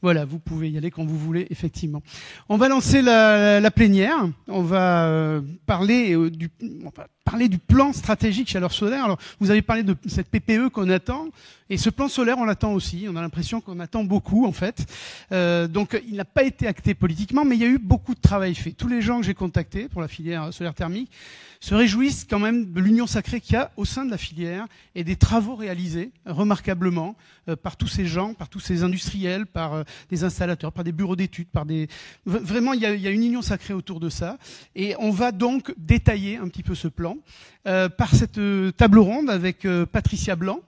Voilà, vous pouvez y aller quand vous voulez, effectivement. On va lancer la plénière. On va parler du plan stratégique chaleur solaire. Alors, vous avez parlé de cette PPE qu'on attend, et ce plan solaire, on l'attend aussi. On a l'impression qu'on attend beaucoup, en fait. Donc, il n'a pas été acté politiquement, mais il y a eu beaucoup de travail fait. Tous les gens que j'ai contactés pour la filière solaire thermique se réjouissent quand même de l'union sacrée qu'il y a au sein de la filière et des travaux réalisés remarquablement par tous ces gens, par tous ces industriels, par des installateurs, par des bureaux d'études, Vraiment, il y a une union sacrée autour de ça. Et on va donc détailler un petit peu ce plan par cette table ronde avec Patricia Blanc.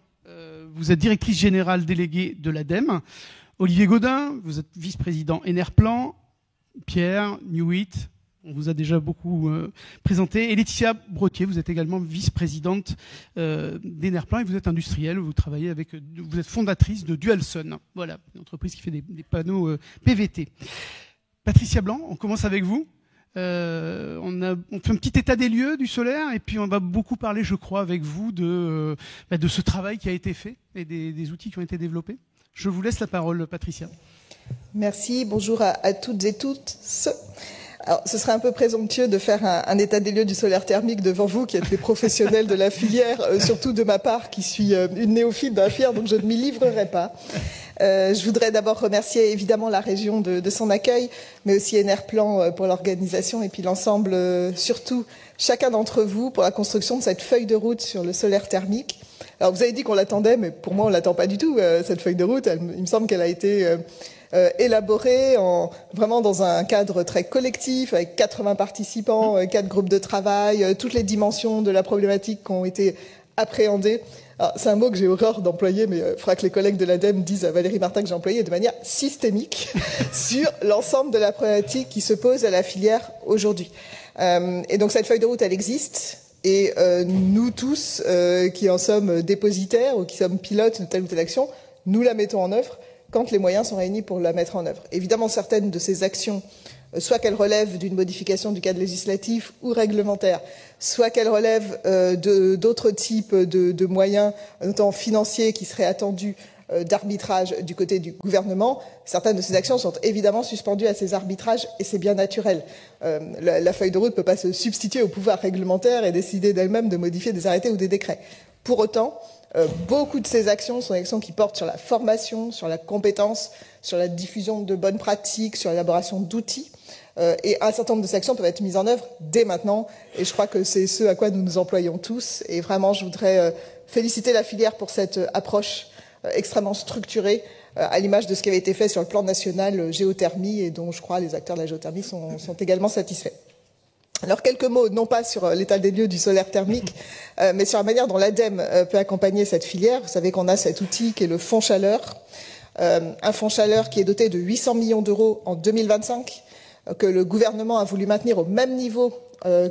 Vous êtes directrice générale déléguée de l'ADEME. Olivier Gaudin, vous êtes vice-président Enerplan. Pierre Newitt, on vous a déjà beaucoup présenté. Et Laetitia Brottier, vous êtes également vice-présidente d'Enerplan et vous êtes industrielle, vous êtes fondatrice de Dualsun. Voilà, une entreprise qui fait des panneaux PVT. Patricia Blanc, on commence avec vous. On fait un petit état des lieux du solaire et puis on va beaucoup parler, je crois, avec vous de ce travail qui a été fait et des outils qui ont été développés. Je vous laisse la parole, Patricia. Merci, bonjour à toutes et tous. Alors, ce serait un peu présomptueux de faire un état des lieux du solaire thermique devant vous, qui êtes les professionnels de la filière, surtout de ma part, qui suis une néophyte de la filière, donc je ne m'y livrerai pas. Je voudrais d'abord remercier évidemment la région de son accueil, mais aussi Enerplan pour l'organisation, et puis l'ensemble, surtout chacun d'entre vous, pour la construction de cette feuille de route sur le solaire thermique. Alors, vous avez dit qu'on l'attendait, mais pour moi, on ne l'attend pas du tout, cette feuille de route. Il me semble qu'elle a été élaborée vraiment dans un cadre très collectif, avec 80 participants, 4 groupes de travail, toutes les dimensions de la problématique qui ont été appréhendées. C'est un mot que j'ai horreur d'employer, mais il faudra que les collègues de l'ADEME disent à Valérie Martin que j'ai employé de manière systémique sur l'ensemble de la problématique qui se pose à la filière aujourd'hui. Et donc cette feuille de route, elle existe. Et nous tous, qui en sommes dépositaires ou qui sommes pilotes de telle ou telle action, nous la mettons en œuvre quand les moyens sont réunis pour la mettre en œuvre. Évidemment, certaines de ces actions, soit qu'elles relèvent d'une modification du cadre législatif ou réglementaire, soit qu'elles relèvent d'autres types de moyens, notamment financiers, qui seraient attendus d'arbitrage du côté du gouvernement, certaines de ces actions sont évidemment suspendues à ces arbitrages et c'est bien naturel. La feuille de route ne peut pas se substituer au pouvoir réglementaire et décider d'elle-même de modifier des arrêtés ou des décrets. Pour autant, beaucoup de ces actions sont des actions qui portent sur la formation, sur la compétence, sur la diffusion de bonnes pratiques, sur l'élaboration d'outils. Et un certain nombre de ces actions peuvent être mises en œuvre dès maintenant. Et je crois que c'est ce à quoi nous nous employons tous. Et vraiment, je voudrais féliciter la filière pour cette approche extrêmement structurée, à l'image de ce qui avait été fait sur le plan national géothermie et dont je crois les acteurs de la géothermie sont également satisfaits. Alors quelques mots, non pas sur l'état des lieux du solaire thermique, mais sur la manière dont l'ADEME peut accompagner cette filière. Vous savez qu'on a cet outil qui est le fonds chaleur, un fonds chaleur qui est doté de 800 millions d'euros en 2025, que le gouvernement a voulu maintenir au même niveau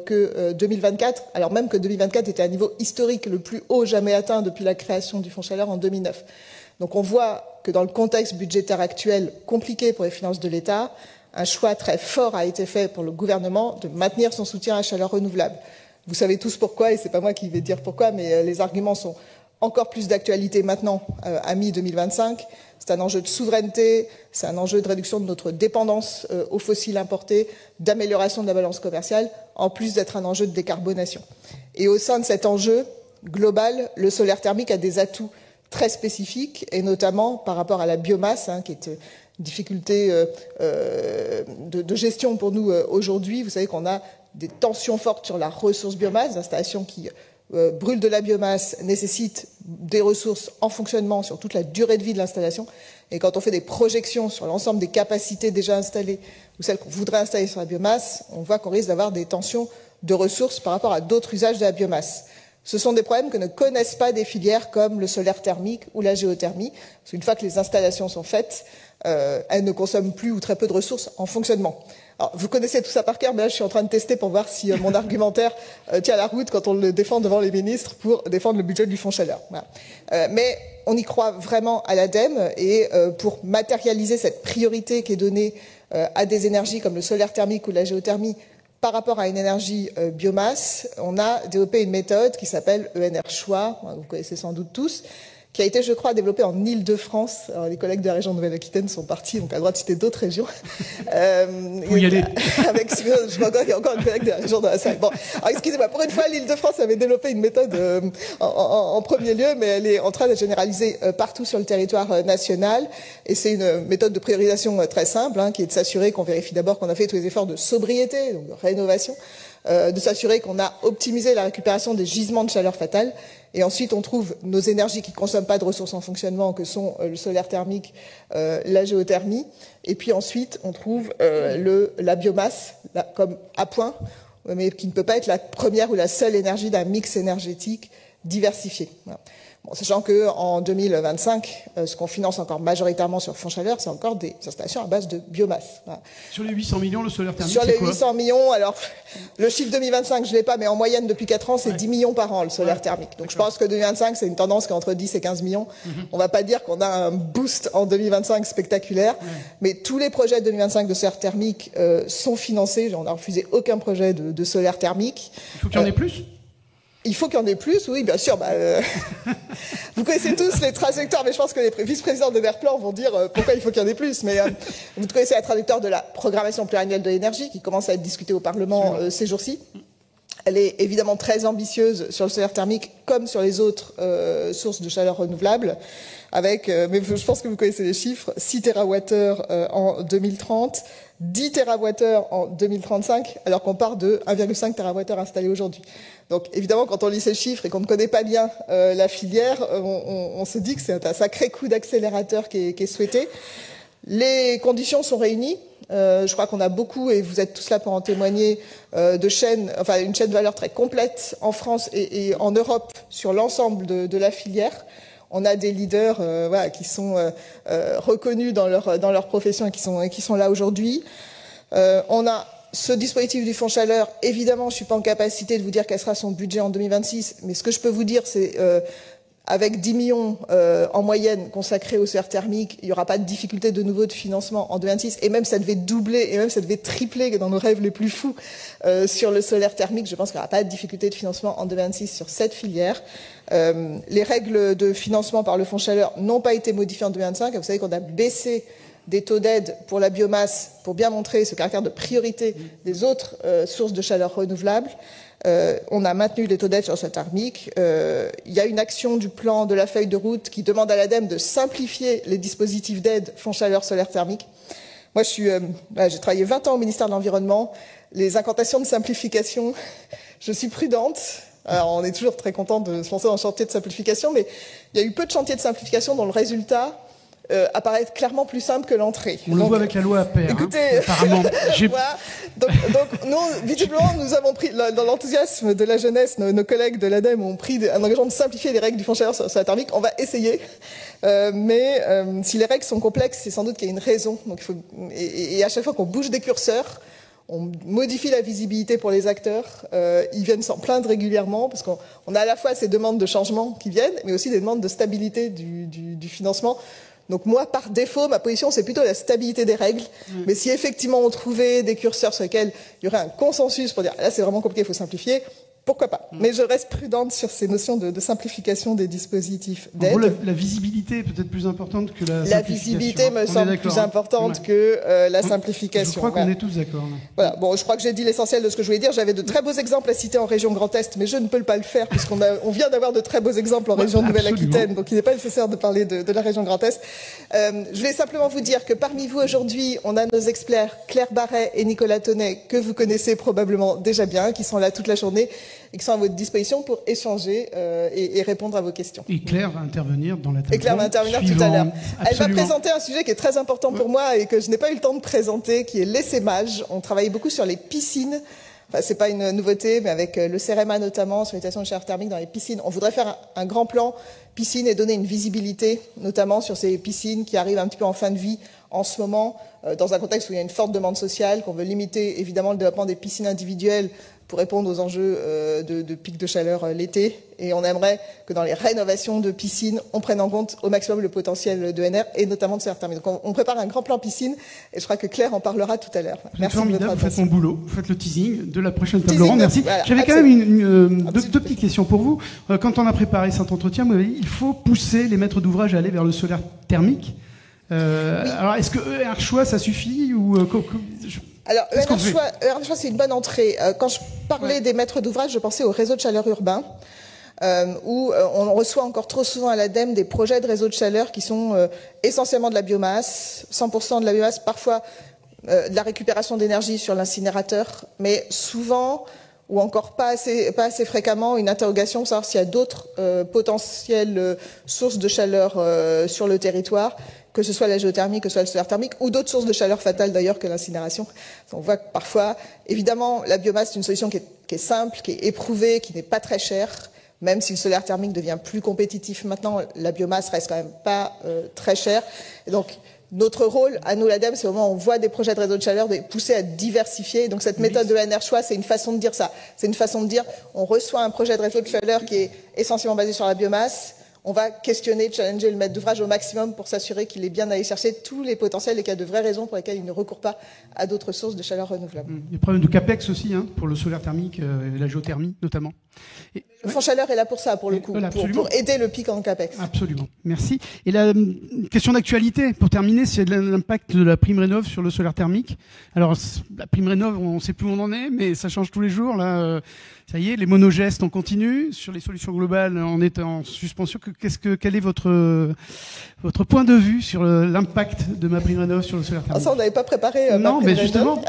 que 2024, alors même que 2024 était un niveau historique le plus haut jamais atteint depuis la création du fonds chaleur en 2009. Donc on voit que dans le contexte budgétaire actuel compliqué pour les finances de l'État, un choix très fort a été fait pour le gouvernement de maintenir son soutien à la chaleur renouvelable. Vous savez tous pourquoi, et c'est pas moi qui vais dire pourquoi, mais les arguments sont encore plus d'actualité maintenant, à mi-2025. C'est un enjeu de souveraineté, c'est un enjeu de réduction de notre dépendance aux fossiles importés, d'amélioration de la balance commerciale, en plus d'être un enjeu de décarbonation. Et au sein de cet enjeu global, le solaire thermique a des atouts très spécifiques, et notamment par rapport à la biomasse, qui est une difficulté de gestion pour nous aujourd'hui. Vous savez qu'on a des tensions fortes sur la ressource biomasse, des installations qui brûlent de la biomasse, nécessitent des ressources en fonctionnement sur toute la durée de vie de l'installation. Et quand on fait des projections sur l'ensemble des capacités déjà installées ou celles qu'on voudrait installer sur la biomasse, on voit qu'on risque d'avoir des tensions de ressources par rapport à d'autres usages de la biomasse. Ce sont des problèmes que ne connaissent pas des filières comme le solaire thermique ou la géothermie, parce qu'une fois que les installations sont faites, elles ne consomment plus ou très peu de ressources en fonctionnement. Alors, vous connaissez tout ça par cœur, mais là, je suis en train de tester pour voir si mon argumentaire tient la route quand on le défend devant les ministres pour défendre le budget du fonds chaleur. Voilà. Mais on y croit vraiment à l'ADEME et pour matérialiser cette priorité qui est donnée à des énergies comme le solaire thermique ou la géothermie par rapport à une énergie biomasse, on a développé une méthode qui s'appelle ENR Choix, vous connaissez sans doute tous, qui a été, je crois, développé en Île-de-France. Alors, les collègues de la région Nouvelle-Aquitaine sont partis, donc à le droit de citer d'autres régions. Faut y aller. Je crois qu'il y a encore une collègue de la région dans la salle. Bon, alors excusez-moi, pour une fois, l'Île-de-France avait développé une méthode en premier lieu, mais elle est en train d'être généralisée partout sur le territoire national. Et c'est une méthode de priorisation très simple, qui est de s'assurer qu'on vérifie d'abord qu'on a fait tous les efforts de sobriété, donc de rénovation, de s'assurer qu'on a optimisé la récupération des gisements de chaleur fatale. Et ensuite, on trouve nos énergies qui ne consomment pas de ressources en fonctionnement, que sont le solaire thermique, la géothermie. Et puis ensuite, on trouve la biomasse comme appoint, mais qui ne peut pas être la première ou la seule énergie d'un mix énergétique diversifié. Voilà. Bon, sachant qu'en 2025, ce qu'on finance encore majoritairement sur Fonds Chaleur, c'est encore des installations à base de biomasse. Voilà. Sur les 800 millions, le solaire thermique, sur les quoi 800 millions, alors le chiffre 2025, je ne l'ai pas, mais en moyenne depuis 4 ans, c'est 10 millions par an le solaire thermique. Donc je pense que 2025, c'est une tendance qui est entre 10 et 15 millions. On ne va pas dire qu'on a un boost en 2025 spectaculaire, mais tous les projets de 2025 de solaire thermique sont financés. On n'a refusé aucun projet de solaire thermique. Il faut qu'il y en ait plus. Il faut qu'il y en ait plus, oui, bien sûr. Vous connaissez tous les trajectoires, mais je pense que les vice-présidents de Verplan vont dire pourquoi il faut qu'il y en ait plus. Mais vous connaissez la trajectoire de la programmation pluriannuelle de l'énergie qui commence à être discutée au Parlement ces jours-ci. Elle est évidemment très ambitieuse sur le solaire thermique comme sur les autres sources de chaleur renouvelables, avec, mais je pense que vous connaissez les chiffres, 6 TWh en 2030, 10 TWh en 2035, alors qu'on part de 1,5 TWh installés aujourd'hui. Donc évidemment, quand on lit ces chiffres et qu'on ne connaît pas bien la filière, on se dit que c'est un sacré coup d'accélérateur qui est souhaité. Les conditions sont réunies. Je crois qu'on a beaucoup, et vous êtes tous là pour en témoigner, de chaînes, enfin une chaîne de valeur très complète en France et en Europe sur l'ensemble de la filière. On a des leaders qui sont reconnus dans leur profession et qui sont là aujourd'hui. On a ce dispositif du Fonds Chaleur. Évidemment, je ne suis pas en capacité de vous dire quel sera son budget en 2026, mais ce que je peux vous dire, c'est avec 10 millions en moyenne consacrés au solaire thermique, il n'y aura pas de difficulté de nouveau de financement en 2026, et même ça devait doubler, et même ça devait tripler dans nos rêves les plus fous sur le solaire thermique. Je pense qu'il n'y aura pas de difficulté de financement en 2026 sur cette filière. Les règles de financement par le Fonds Chaleur n'ont pas été modifiées en 2025. Vous savez qu'on a baissé des taux d'aide pour la biomasse pour bien montrer ce caractère de priorité des autres sources de chaleur renouvelables. On a maintenu les taux d'aide sur le solaire thermique. Il y a une action du plan de la feuille de route qui demande à l'ADEME de simplifier les dispositifs d'aide Fonds Chaleur solaire thermique. Moi, j'ai travaillé 20 ans au ministère de l'Environnement. Les incantations de simplification, je suis prudente. Alors, on est toujours très content de se lancer dans le chantier de simplification, mais il y a eu peu de chantiers de simplification dont le résultat apparaît clairement plus simple que l'entrée. On le voit avec la loi APR, écoutez, apparemment. Voilà. Donc nous, visiblement, nous avons pris, dans l'enthousiasme de la jeunesse, nos collègues de l'ADEME ont pris un engagement de simplifier les règles du Fonds Chaleur sur la thermique. On va essayer. Mais si les règles sont complexes, c'est sans doute qu'il y a une raison. Donc, et à chaque fois qu'on bouge des curseurs, on modifie la visibilité pour les acteurs. Ils viennent s'en plaindre régulièrement parce qu'on a à la fois ces demandes de changement qui viennent, mais aussi des demandes de stabilité du financement. Donc moi, par défaut, ma position, c'est plutôt la stabilité des règles. Mais si effectivement on trouvait des curseurs sur lesquels il y aurait un consensus pour dire là c'est vraiment compliqué, il faut simplifier, pourquoi pas. Mais je reste prudente sur ces notions de simplification des dispositifs d'aide. En gros, la visibilité est peut-être plus importante que la simplification. La visibilité me semble plus importante que la simplification. Je crois qu'on est tous d'accord. Voilà. Bon, je crois que j'ai dit l'essentiel de ce que je voulais dire. J'avais de très beaux exemples à citer en région Grand Est, mais je ne peux pas le faire puisqu'on vient d'avoir de très beaux exemples en région Nouvelle-Aquitaine, donc il n'est pas nécessaire de parler de la région Grand Est. Je vais simplement vous dire que parmi vous aujourd'hui, on a nos experts Claire Barret et Nicolas Tonnet, que vous connaissez probablement déjà bien, qui sont là toute la journée et qui sont à votre disposition pour échanger et répondre à vos questions. Et Claire va intervenir dans la table. Et Claire va intervenir tout à l'heure. Elle va présenter un sujet qui est très important pour moi et que je n'ai pas eu le temps de présenter, qui est l'essaimage. On travaille beaucoup sur les piscines. Enfin, c'est pas une nouveauté, mais avec le CEREMA notamment, sur l'utilisation de chaleur thermique dans les piscines. On voudrait faire un grand plan piscine et donner une visibilité, notamment sur ces piscines qui arrivent un petit peu en fin de vie en ce moment, dans un contexte où il y a une forte demande sociale, qu'on veut limiter évidemment le développement des piscines individuelles pour répondre aux enjeux de pics de chaleur l'été. Et on aimerait que dans les rénovations de piscines, on prenne en compte au maximum le potentiel de NR et notamment de solaire thermique. Donc on prépare un grand plan piscine et je crois que Claire en parlera tout à l'heure. Merci formidable, vous faites mon boulot, vous faites le teasing de la prochaine table ronde. Merci. Voilà, j'avais quand même deux petites questions pour vous. Quand on a préparé cet entretien, vous m'avez dit il faut pousser les maîtres d'ouvrage à aller vers le solaire thermique. Oui. Alors est-ce que ENR choix ça suffit ou alors, ENR choix, c'est une bonne entrée. Quand je parlais des maîtres d'ouvrage, je pensais au réseau de chaleur urbain, où on reçoit encore trop souvent à l'ADEME des projets de réseau de chaleur qui sont essentiellement de la biomasse, 100% de la biomasse, parfois de la récupération d'énergie sur l'incinérateur, mais souvent, ou encore pas assez fréquemment, une interrogation pour savoir s'il y a d'autres potentielles sources de chaleur sur le territoire, que ce soit la géothermie, que ce soit le solaire thermique, ou d'autres sources de chaleur fatales d'ailleurs que l'incinération. On voit que parfois, évidemment, la biomasse, c'est une solution qui est simple, qui est éprouvée, qui n'est pas très chère. Même si le solaire thermique devient plus compétitif maintenant, la biomasse reste quand même pas très chère. Et donc, notre rôle, à nous l'ADEME, c'est au moment où on voit des projets de réseau de chaleur, de pousser à diversifier. Donc cette méthode de ENR choix, c'est une façon de dire ça. C'est une façon de dire, on reçoit un projet de réseau de chaleur qui est essentiellement basé sur la biomasse. On va questionner, challenger le maître d'ouvrage au maximum pour s'assurer qu'il est bien allé chercher tous les potentiels et qu'il y a de vraies raisons pour lesquelles il ne recourt pas à d'autres sources de chaleur renouvelable. Il y a des problèmes de CAPEX aussi, pour le solaire thermique et la géothermie notamment. Le fonds chaleur est là pour ça, pour le coup, voilà, pour aider le pic en CAPEX. Absolument, merci. Et la question d'actualité, pour terminer, c'est l'impact de la prime rénov sur le solaire thermique. Alors, la prime rénov, on ne sait plus où on en est, mais ça change tous les jours. Là, ça y est, les monogestes, on continue. Sur les solutions globales, on est en suspension. Quel est votre point de vue sur l'impact de ma prime rénov sur le solaire thermique? Ça, on n'avait pas préparé non, mais justement.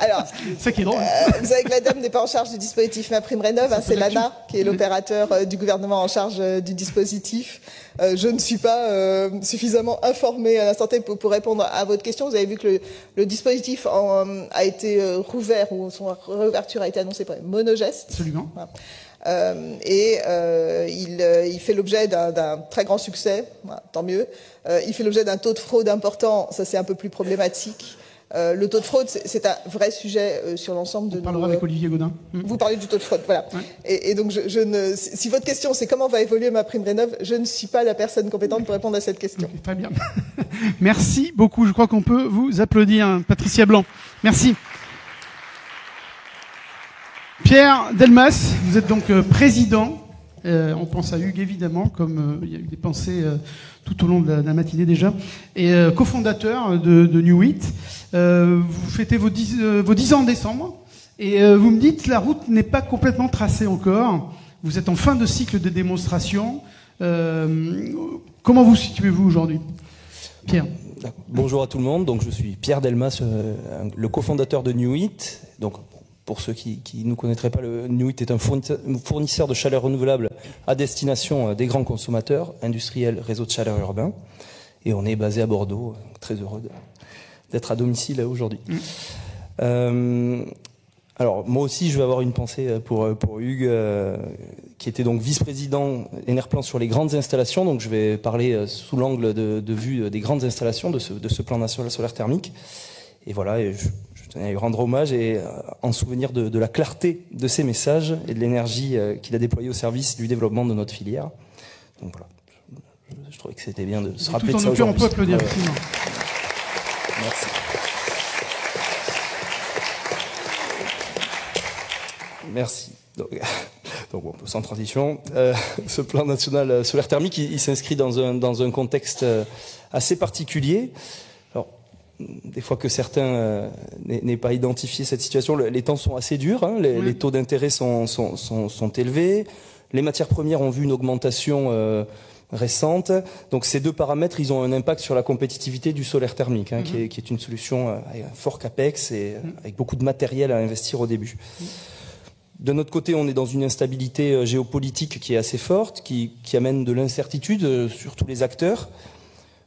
Alors, ça qui est drôle. Vous savez que l'ADEME n'est pas en charge du dispositif MaPrimeRénov', c'est l'ANA qui est l'opérateur du gouvernement en charge du dispositif. Je ne suis pas suffisamment informée à l'instant T pour répondre à votre question. Vous avez vu que le dispositif a été rouvert, ou son réouverture a été annoncée pour les monogestes. Absolument. Voilà. Il fait l'objet d'un très grand succès, voilà, tant mieux. Il fait l'objet d'un taux de fraude important, ça c'est un peu plus problématique. Le taux de fraude, c'est un vrai sujet sur l'ensemble de nos... On parlera avec Olivier Godin. Vous parlez du taux de fraude, voilà. Ouais. Et donc, si votre question, c'est comment va évoluer MaPrimeRénov', je ne suis pas la personne compétente pour répondre à cette question. Okay, très bien. Merci beaucoup. Je crois qu'on peut vous applaudir, Patricia Blanc. Merci. Pierre Delmas, vous êtes donc président. On pense à Hugues, évidemment, comme il y a eu des pensées tout au long de la matinée déjà, et cofondateur de New8. Vous fêtez vos 10 ans en décembre, et vous me dites que la route n'est pas complètement tracée encore. Vous êtes en fin de cycle de démonstration. Comment vous situez-vous aujourd'hui, Pierre? Bonjour à tout le monde. Donc, je suis Pierre Delmas, le cofondateur de New8. Donc, pour ceux qui ne connaîtraient pas, le New8 est un fournisseur de chaleur renouvelable à destination des grands consommateurs, industriels, réseau de chaleur urbain. Et on est basé à Bordeaux, très heureux d'être à domicile aujourd'hui. Alors, moi aussi, je vais avoir une pensée pour Hugues, qui était donc vice-président Enerplan sur les grandes installations. Donc, je vais parler sous l'angle de vue des grandes installations de ce plan national solaire thermique. Et voilà, je tenais à lui rendre hommage et en souvenir de la clarté de ses messages et de l'énergie qu'il a déployée au service du développement de notre filière. Donc voilà, je trouvais que c'était bien de se rappeler de ça aujourd'hui. On peut applaudir. Merci. Merci. Donc bon, sans transition, ce plan national solaire thermique, il s'inscrit dans un contexte assez particulier. Des fois que certains n'aient pas identifié cette situation, les temps sont assez durs, hein, les taux d'intérêt sont élevés, les matières premières ont vu une augmentation récente, donc ces deux paramètres, ils ont un impact sur la compétitivité du solaire thermique, hein, qui est une solution avec un fort capex et avec beaucoup de matériel à investir au début. De notre côté, on est dans une instabilité géopolitique qui est assez forte, qui amène de l'incertitude sur tous les acteurs.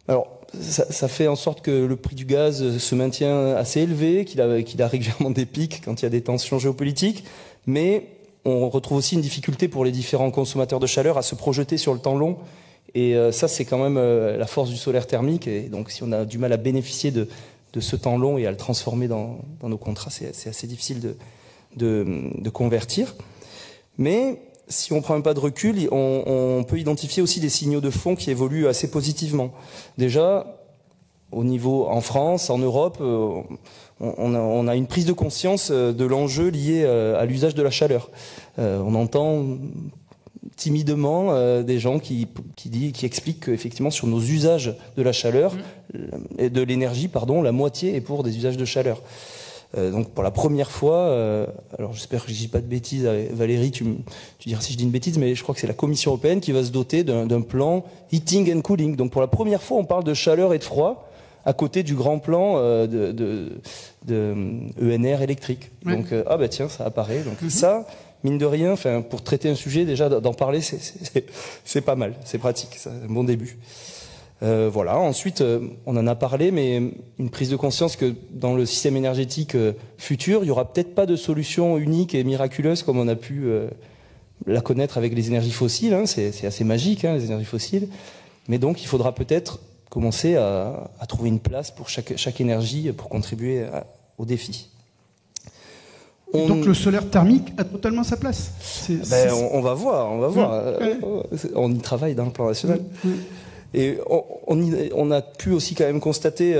Alors, ça fait en sorte que le prix du gaz se maintient assez élevé, qu'il a régulièrement des pics quand il y a des tensions géopolitiques, mais on retrouve aussi une difficulté pour les différents consommateurs de chaleur à se projeter sur le temps long Et ça, c'est quand même la force du solaire thermique. Et donc, si on a du mal à bénéficier de ce temps long et à le transformer dans nos contrats, c'est assez difficile de convertir. Mais si on prend un pas de recul, on peut identifier aussi des signaux de fond qui évoluent assez positivement. Déjà, au niveau en France, en Europe, on a une prise de conscience de l'enjeu lié à l'usage de la chaleur. On entend timidement des gens qui expliquent qu'effectivement sur nos usages de la chaleur et de l'énergie, la moitié est pour des usages de chaleur. Donc pour la première fois, alors j'espère que je dis pas de bêtises, Valérie, tu diras si je dis une bêtise, mais je crois que c'est la Commission européenne qui va se doter d'un plan heating and cooling. Donc pour la première fois, on parle de chaleur et de froid à côté du grand plan de ENR électrique. Oui. Donc tiens, ça apparaît. Donc ça, mine de rien, pour traiter un sujet, déjà d'en parler, c'est pas mal, c'est pratique, c'est un bon début. Voilà. Ensuite, on en a parlé, mais une prise de conscience que dans le système énergétique futur, il y aura peut-être pas de solution unique et miraculeuse comme on a pu la connaître avec les énergies fossiles. Hein. C'est assez magique, hein, les énergies fossiles. Mais donc, il faudra peut-être commencer à trouver une place pour chaque énergie pour contribuer au défi. Donc le solaire thermique a totalement sa place. On va voir. Ouais. On y travaille dans le plan national. Et on a pu aussi quand même constater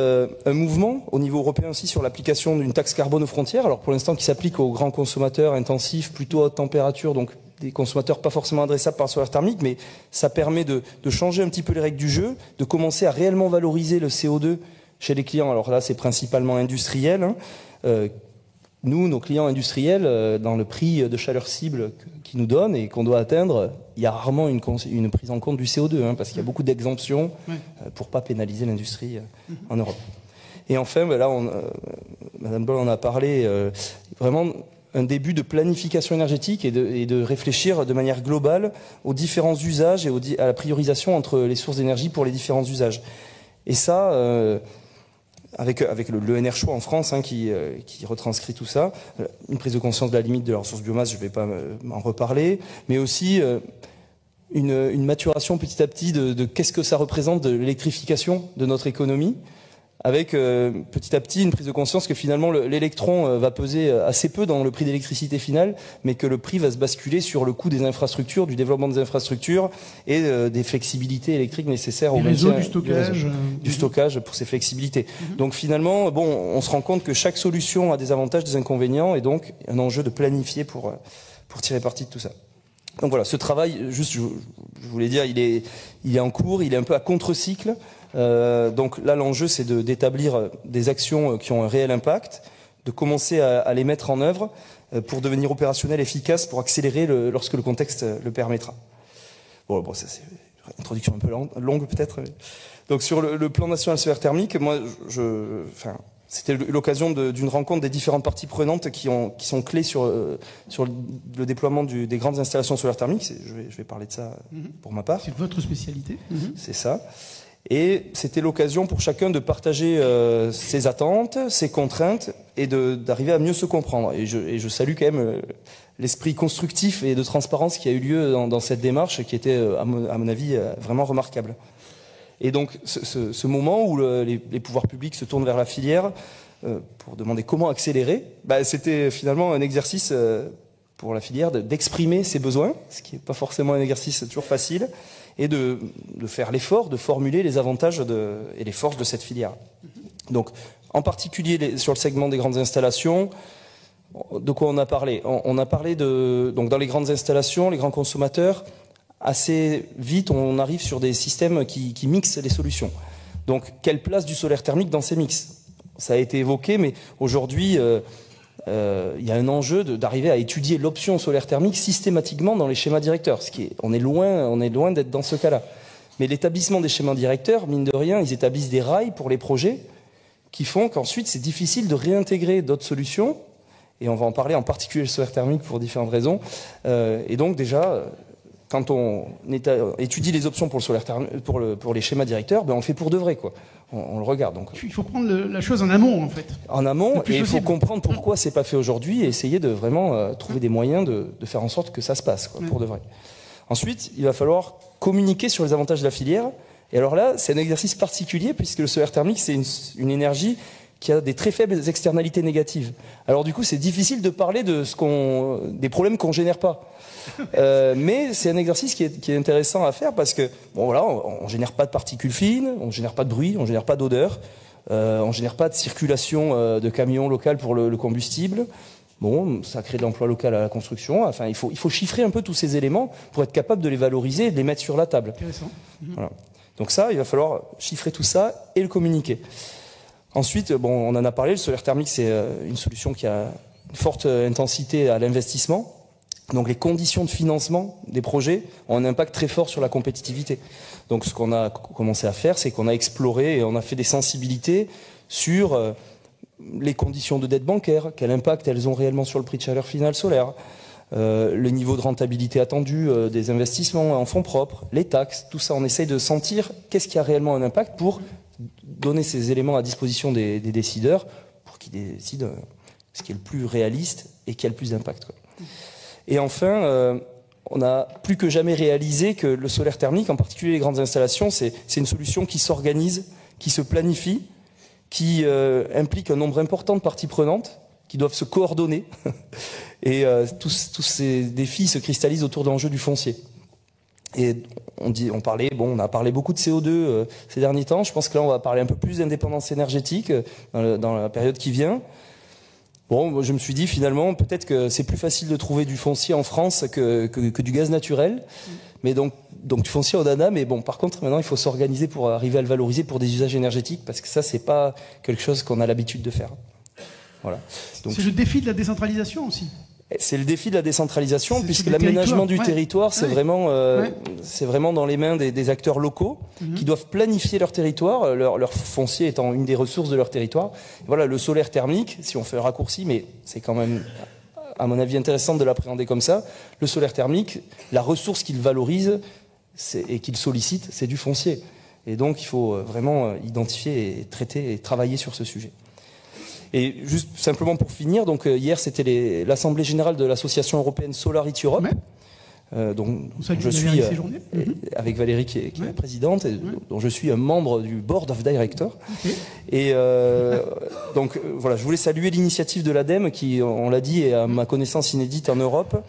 un mouvement au niveau européen aussi sur l'application d'une taxe carbone aux frontières. Alors pour l'instant qui s'applique aux grands consommateurs intensifs, plutôt à haute température, donc des consommateurs pas forcément adressables par le solaire thermique, mais ça permet de changer un petit peu les règles du jeu, de commencer à réellement valoriser le CO2 chez les clients. Alors là c'est principalement industriel. Nous, nos clients industriels, dans le prix de chaleur cible qu'ils nous donnent et qu'on doit atteindre, il y a rarement une prise en compte du CO2, parce qu'il y a beaucoup d'exemptions pour pas pénaliser l'industrie en Europe. Et enfin, là, Madame Boll en a parlé, vraiment un début de planification énergétique et de réfléchir de manière globale aux différents usages et à la priorisation entre les sources d'énergie pour les différents usages. Et ça... avec le NR choix en France qui retranscrit tout ça, une prise de conscience de la limite de la ressource biomasse, je ne vais pas en reparler, mais aussi une maturation petit à petit de qu'est-ce que ça représente de l'électrification de notre économie, avec petit à petit une prise de conscience que finalement l'électron va peser assez peu dans le prix d'électricité final, mais que le prix va se basculer sur le coût des infrastructures, du développement des infrastructures et des flexibilités électriques nécessaires au maintien du stockage pour ces flexibilités. Donc finalement, on se rend compte que chaque solution a des avantages, des inconvénients, et donc un enjeu de planifier pour tirer parti de tout ça. Donc voilà, ce travail, juste, je voulais dire, il est en cours, il est un peu à contre-cycle. Donc là, l'enjeu, c'est d'établir des actions qui ont un réel impact, de commencer à les mettre en œuvre pour devenir opérationnel, efficace, pour accélérer lorsque le contexte le permettra. Bon, ça c'est une introduction un peu longue peut-être. Donc sur le plan national solaire thermique, moi, c'était l'occasion d'une rencontre des différentes parties prenantes qui sont clés sur le déploiement des grandes installations solaires thermiques. Je vais parler de ça pour ma part. C'est votre spécialité. C'est ça. Et c'était l'occasion pour chacun de partager ses attentes, ses contraintes et d'arriver à mieux se comprendre. Et je salue quand même l'esprit constructif et de transparence qui a eu lieu dans cette démarche qui était, à mon avis, vraiment remarquable. Et donc ce moment où les pouvoirs publics se tournent vers la filière pour demander comment accélérer, c'était finalement un exercice pour la filière d'exprimer ses besoins, ce qui n'est pas forcément un exercice toujours facile, et de faire l'effort de formuler les avantages et les forces de cette filière. Donc, en particulier sur le segment des grandes installations, de quoi on a parlé ? On a parlé donc dans les grandes installations, les grands consommateurs, assez vite on arrive sur des systèmes qui mixent les solutions. Donc, quelle place du solaire thermique dans ces mix ? Ça a été évoqué, mais aujourd'hui... il y a un enjeu d'arriver à étudier l'option solaire thermique systématiquement dans les schémas directeurs. On est loin d'être dans ce cas-là. Mais l'établissement des schémas directeurs, mine de rien, ils établissent des rails pour les projets qui font qu'ensuite c'est difficile de réintégrer d'autres solutions. Et on va en parler en particulier le solaire thermique pour différentes raisons. Et donc déjà, quand on étudie les options pour le solaire thermique, pour les schémas directeurs, on le fait pour de vrai, quoi. On le regarde. Donc. Il faut prendre la chose en amont, en fait. En amont, et il faut comprendre pourquoi c'est pas fait aujourd'hui et essayer de vraiment trouver des moyens de faire en sorte que ça se passe, quoi, pour de vrai. Ensuite, il va falloir communiquer sur les avantages de la filière. Et alors là, c'est un exercice particulier puisque le solaire thermique, c'est une énergie qui a des très faibles externalités négatives. Alors du coup, c'est difficile de parler de des problèmes qu'on génère pas. Mais c'est un exercice qui est intéressant à faire parce que bon voilà, on génère pas de particules fines, on génère pas de bruit, on génère pas d'odeur, on génère pas de circulation de camions locaux pour le combustible. Bon, ça crée de l'emploi local à la construction. Enfin, il faut chiffrer un peu tous ces éléments pour être capable de les valoriser et de les mettre sur la table. Intéressant. Voilà. Donc ça, il va falloir chiffrer tout ça et le communiquer. Ensuite, bon, on en a parlé, le solaire thermique, c'est une solution qui a une forte intensité à l'investissement. Donc les conditions de financement des projets ont un impact très fort sur la compétitivité. Donc ce qu'on a commencé à faire, c'est qu'on a exploré et on a fait des sensibilités sur les conditions de dette bancaire, quel impact elles ont réellement sur le prix de chaleur final solaire, le niveau de rentabilité attendu des investissements en fonds propres, les taxes, tout ça, on essaye de sentir qu'est-ce qui a réellement un impact pour donner ces éléments à disposition des décideurs pour qu'ils décident ce qui est le plus réaliste et qui a le plus d'impact, quoi. Et enfin, on a plus que jamais réalisé que le solaire thermique, en particulier les grandes installations, c'est une solution qui s'organise, qui se planifie, qui implique un nombre important de parties prenantes qui doivent se coordonner. Et tous ces défis se cristallisent autour de l'enjeu du foncier. Et on a parlé beaucoup de CO2 ces derniers temps. Je pense que là, on va parler un peu plus d'indépendance énergétique dans la période qui vient. Bon, je me suis dit finalement, peut-être que c'est plus facile de trouver du foncier en France que du gaz naturel. Mais donc du foncier on en a, mais bon, par contre, maintenant, il faut s'organiser pour arriver à le valoriser pour des usages énergétiques, parce que ça, c'est pas quelque chose qu'on a l'habitude de faire. Voilà. Donc, c'est le défi de la décentralisation aussi. C'est le défi de la décentralisation, puisque l'aménagement du territoire, c'est vraiment dans les mains des acteurs locaux qui doivent planifier leur territoire, leur foncier étant une des ressources de leur territoire. Et voilà, le solaire thermique, si on fait un raccourci, mais c'est quand même, à mon avis, intéressant de l'appréhender comme ça. Le solaire thermique, la ressource qu'il valorise et qu'il sollicite, c'est du foncier. Et donc, il faut vraiment identifier et traiter et travailler sur ce sujet. Et juste simplement pour finir, donc hier c'était l'Assemblée générale de l'association européenne Solarity Europe, dont je suis avec Valérie qui est la présidente, et dont je suis un membre du Board of Directors. Et donc voilà, je voulais saluer l'initiative de l'ADEME qui, on l'a dit, est à ma connaissance inédite en Europe.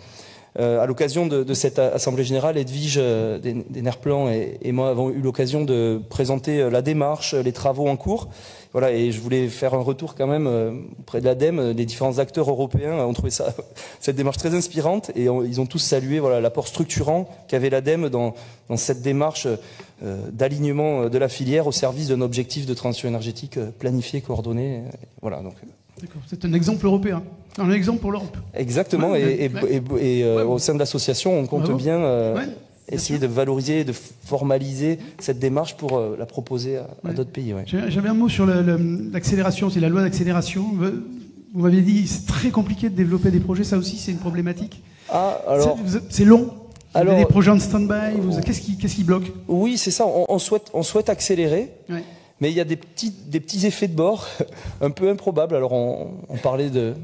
À l'occasion de cette assemblée générale, Edwige Denerplan et moi avons eu l'occasion de présenter la démarche, les travaux en cours. Voilà, et je voulais faire un retour quand même auprès de l'ADEME. Les différents acteurs européens ont trouvé cette démarche très inspirante et ils ont tous salué l'apport structurant qu'avait l'ADEME dans cette démarche d'alignement de la filière au service d'un objectif de transition énergétique planifié, coordonné. Voilà, donc. D'accord, c'est un exemple européen, un exemple pour l'Europe. Exactement, au sein de l'association, on compte bien essayer de valoriser, de formaliser cette démarche pour la proposer à d'autres pays. Ouais. J'avais un mot sur l'accélération, c'est la loi d'accélération. Vous m'aviez dit c'est très compliqué de développer des projets, ça aussi c'est une problématique. C'est long. Vous avez des projets en stand-by, qu'est-ce qui bloque? Oui, c'est ça, on souhaite accélérer. Ouais. Mais il y a des petits effets de bord un peu improbables. Alors on parlait de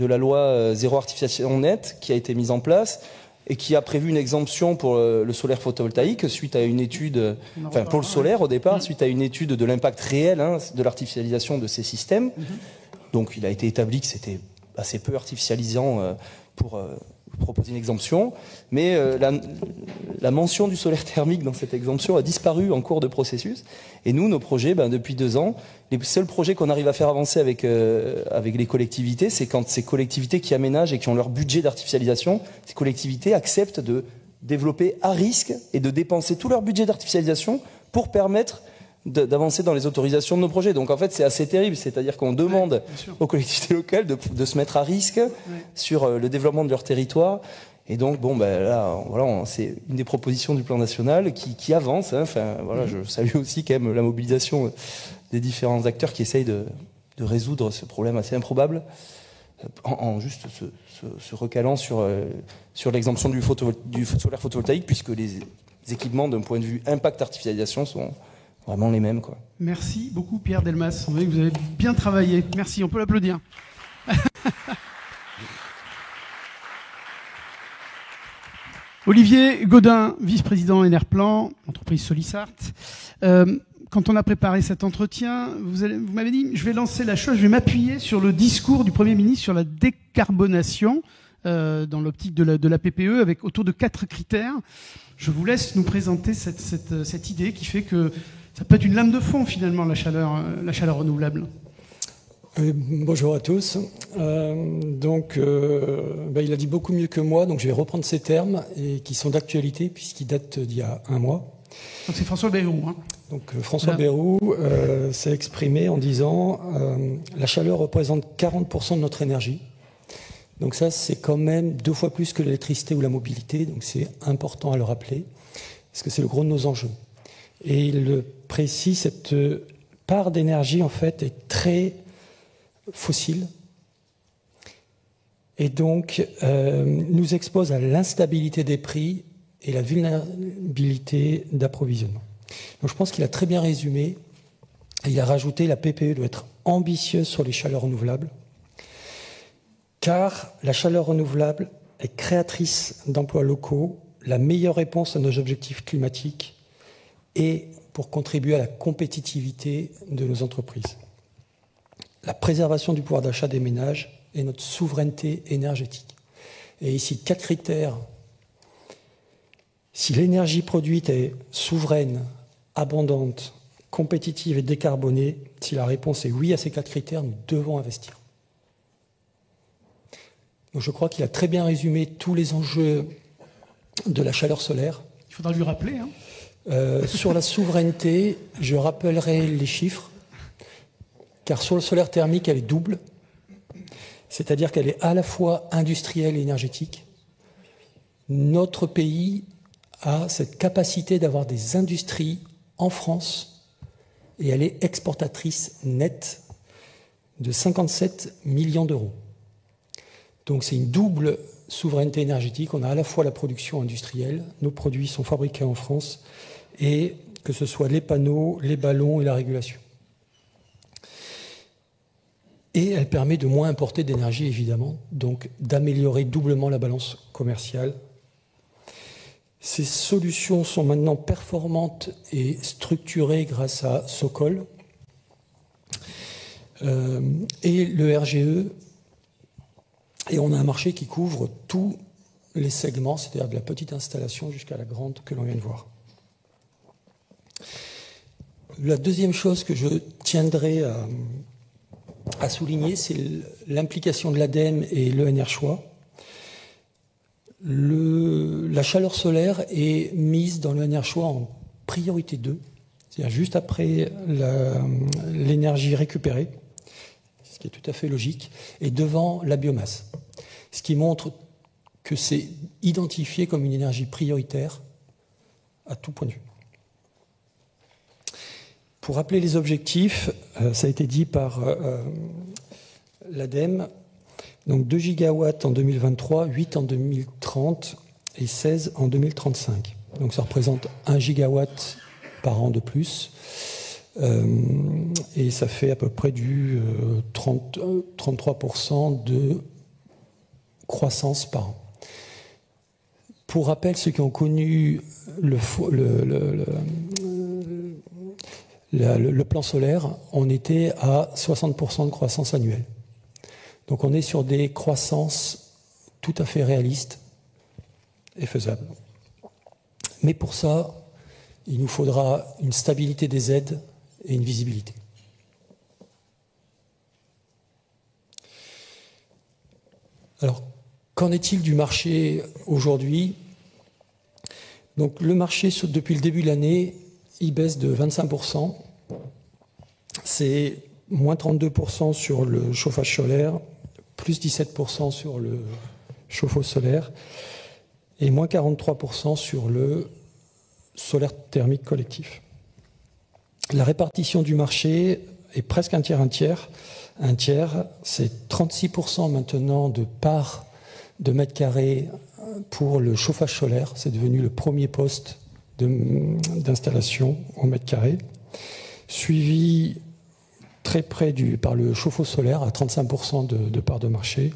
la loi zéro artificialisation nette qui a été mise en place et qui a prévu une exemption pour le solaire photovoltaïque suite à une étude, enfin pour le solaire au départ, suite à une étude de l'impact réel de l'artificialisation de ces systèmes. Donc il a été établi que c'était assez peu artificialisant pour proposer une exemption, mais la mention du solaire thermique dans cette exemption a disparu en cours de processus. Et nous, nos projets, depuis 2 ans, les seuls projets qu'on arrive à faire avancer avec les collectivités, c'est quand ces collectivités qui aménagent et qui ont leur budget d'artificialisation, ces collectivités acceptent de développer à risque et de dépenser tout leur budget d'artificialisation pour permettre d'avancer dans les autorisations de nos projets. Donc en fait c'est assez terrible, c'est-à-dire qu'on demande aux collectivités locales de se mettre à risque sur le développement de leur territoire. Et donc bon là voilà, c'est une des propositions du plan national qui avance. Enfin voilà, je salue aussi quand même la mobilisation des différents acteurs qui essayent de résoudre ce problème assez improbable en juste se recalant sur l'exemption du solaire photovoltaïque, puisque les équipements d'un point de vue impact artificialisation sont vraiment les mêmes, quoi. Merci beaucoup Pierre Delmas. On voit que vous avez bien travaillé. Merci, on peut l'applaudir. Olivier Gaudin, vice-président Enerplan, entreprise Solisart. Quand on a préparé cet entretien, vous m'avez dit, je vais lancer la chose, je vais m'appuyer sur le discours du Premier ministre sur la décarbonation dans l'optique de la PPE, avec autour de 4 critères. Je vous laisse nous présenter cette idée qui fait que ça peut être une lame de fond finalement, la chaleur renouvelable. Bonjour à tous. Il a dit beaucoup mieux que moi, donc je vais reprendre ces termes et qui sont d'actualité puisqu'ils datent d'il y a un mois. Donc c'est François Bayrou. Hein. Donc François Bayrou s'est exprimé en disant la chaleur représente 40% de notre énergie. Donc ça, c'est quand même 2 fois plus que l'électricité ou la mobilité, donc c'est important à le rappeler, parce que c'est le gros de nos enjeux. Et il précise, cette part d'énergie, en fait, est très fossile, et donc nous expose à l'instabilité des prix et la vulnérabilité d'approvisionnement. Donc je pense qu'il a très bien résumé. Il a rajouté la PPE doit être ambitieuse sur les chaleurs renouvelables, car la chaleur renouvelable est créatrice d'emplois locaux, la meilleure réponse à nos objectifs climatiques et pour contribuer à la compétitivité de nos entreprises. La préservation du pouvoir d'achat des ménages et notre souveraineté énergétique. Et ici, 4 critères. Si l'énergie produite est souveraine, abondante, compétitive et décarbonée, si la réponse est oui à ces 4 critères, nous devons investir. Donc je crois qu'il a très bien résumé tous les enjeux de la chaleur solaire. Il faudra lui rappeler. Hein. Sur la souveraineté, je rappellerai les chiffres, car sur le solaire thermique, elle est double, c'est-à-dire qu'elle est à la fois industrielle et énergétique. Notre pays a cette capacité d'avoir des industries en France et elle est exportatrice nette de 57 millions d'euros. Donc c'est une double souveraineté énergétique. On a à la fois la production industrielle, nos produits sont fabriqués en France, et que ce soit les panneaux, les ballons et la régulation. Et elle permet de moins importer d'énergie, évidemment, donc d'améliorer doublement la balance commerciale. Ces solutions sont maintenant performantes et structurées grâce à Sokol et le RGE. Et on a un marché qui couvre tous les segments, c'est-à-dire de la petite installation jusqu'à la grande que l'on vient de voir. La deuxième chose que je tiendrai à souligner, c'est l'implication de l'ADEME et l'ENR Choix. La chaleur solaire est mise dans l'ENR Choix en priorité 2, c'est-à-dire juste après l'énergie récupérée, ce qui est tout à fait logique, et devant la biomasse. Ce qui montre que c'est identifié comme une énergie prioritaire à tout point de vue. Pour rappeler les objectifs, ça a été dit par l'ADEME, donc 2 gigawatts en 2023, 8 en 2030 et 16 en 2035. Donc ça représente 1 gigawatt par an de plus. Et ça fait à peu près du 33% de croissance par an. Pour rappel, ceux qui ont connu le plan solaire, on était à 60% de croissance annuelle. Donc on est sur des croissances tout à fait réalistes et faisables. Mais pour ça, il nous faudra une stabilité des aides et une visibilité. Alors, qu'en est-il du marché aujourd'hui? Donc le marché, depuis le début de l'année, il baisse de 25%. C'est moins 32% sur le chauffage solaire, plus 17% sur le chauffe-eau solaire et moins 43% sur le solaire thermique collectif. La répartition du marché est presque un tiers. Un tiers, c'est 36% maintenant de part de mètres carrés pour le chauffage solaire. C'est devenu le premier poste d'installation en mètres carrés, suivi très près par le chauffe-eau solaire à 35% de part de marché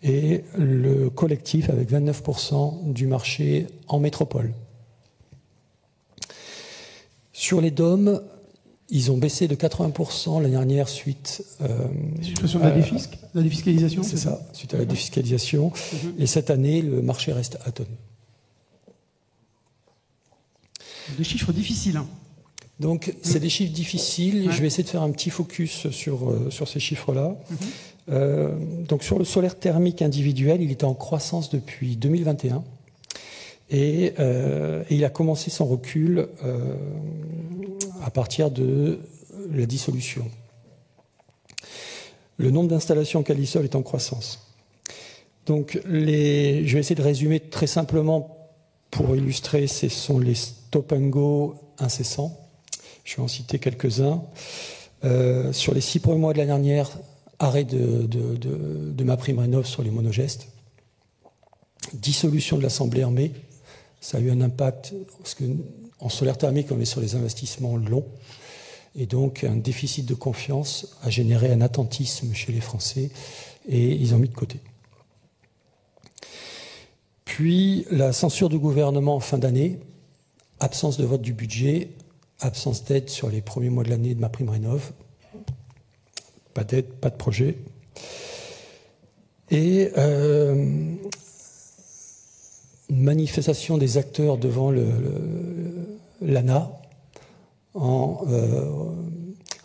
et le collectif avec 29% du marché en métropole. Sur les DOM, ils ont baissé de 80% l'année dernière suite situation de la défiscalisation. C'est ça, suite à la défiscalisation. Et cette année, le marché reste atone. Des chiffres difficiles. Hein. Donc, c'est des chiffres difficiles. Je vais essayer de faire un petit focus sur ces chiffres-là. Donc, sur le solaire thermique individuel, il était en croissance depuis 2021. Et il a commencé son recul à partir de la dissolution. Le nombre d'installations Calisol est en croissance. Donc, je vais essayer de résumer très simplement pour illustrer. Ce sont les stop and go incessants. Je vais en citer quelques-uns. Sur les 6 premiers mois de l'année dernière, arrêt de MaPrimeRénov' sur les monogestes. Dissolution de l'assemblée en mai. Ça a eu un impact, parce qu'en solaire thermique, on est sur les investissements longs. Et donc, un déficit de confiance a généré un attentisme chez les Français et ils ont mis de côté. Puis, la censure du gouvernement en fin d'année, absence de vote du budget, absence d'aide sur les premiers mois de l'année de MaPrimeRénov', pas d'aide, pas de projet. Et une manifestation des acteurs devant l'ANA en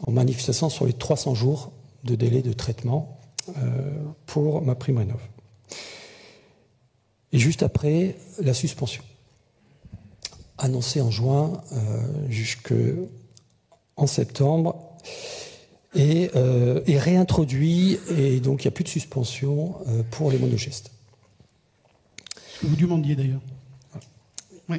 manifestation sur les 300 jours de délai de traitement pour MaPrimeRénov'. Et juste après, la suspension. Annoncée en juin jusqu'en septembre et réintroduit, et donc il n'y a plus de suspension pour les monogestes. Ce que vous demandiez d'ailleurs. Oui.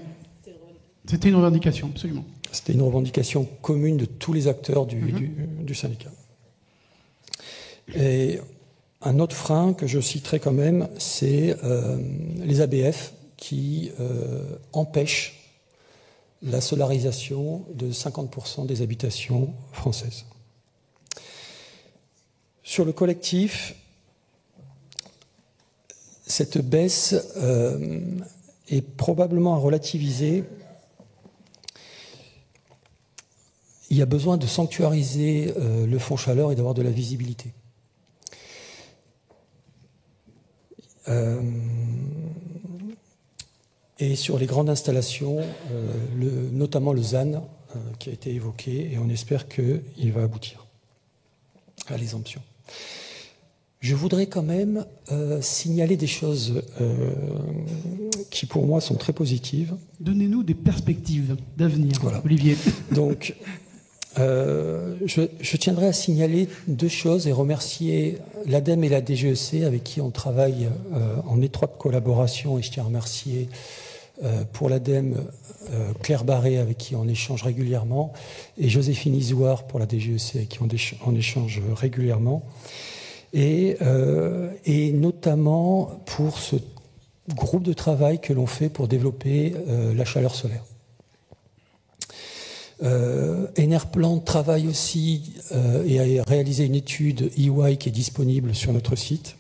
C'était une revendication, absolument. C'était une revendication commune de tous les acteurs du syndicat. Et un autre frein que je citerai quand même, c'est les ABF qui empêchent la solarisation de 50% des habitations françaises. Sur le collectif, cette baisse est probablement à relativiser. Il y a besoin de sanctuariser le fonds chaleur et d'avoir de la visibilité. Et sur les grandes installations, notamment le ZAN qui a été évoqué, et on espère qu'il va aboutir à l'exemption. Je voudrais quand même signaler des choses qui pour moi sont très positives. Donnez-nous des perspectives d'avenir, voilà. Olivier. Donc, je tiendrai à signaler 2 choses et remercier l'ADEME et la DGEC avec qui on travaille en étroite collaboration, et je tiens à remercier pour l'ADEME Claire Barré avec qui on échange régulièrement et Joséphine Isoire pour la DGEC avec qui on échange régulièrement et notamment pour ce groupe de travail que l'on fait pour développer la chaleur solaire. Enerplan travaille aussi et a réalisé une étude EY qui est disponible sur notre site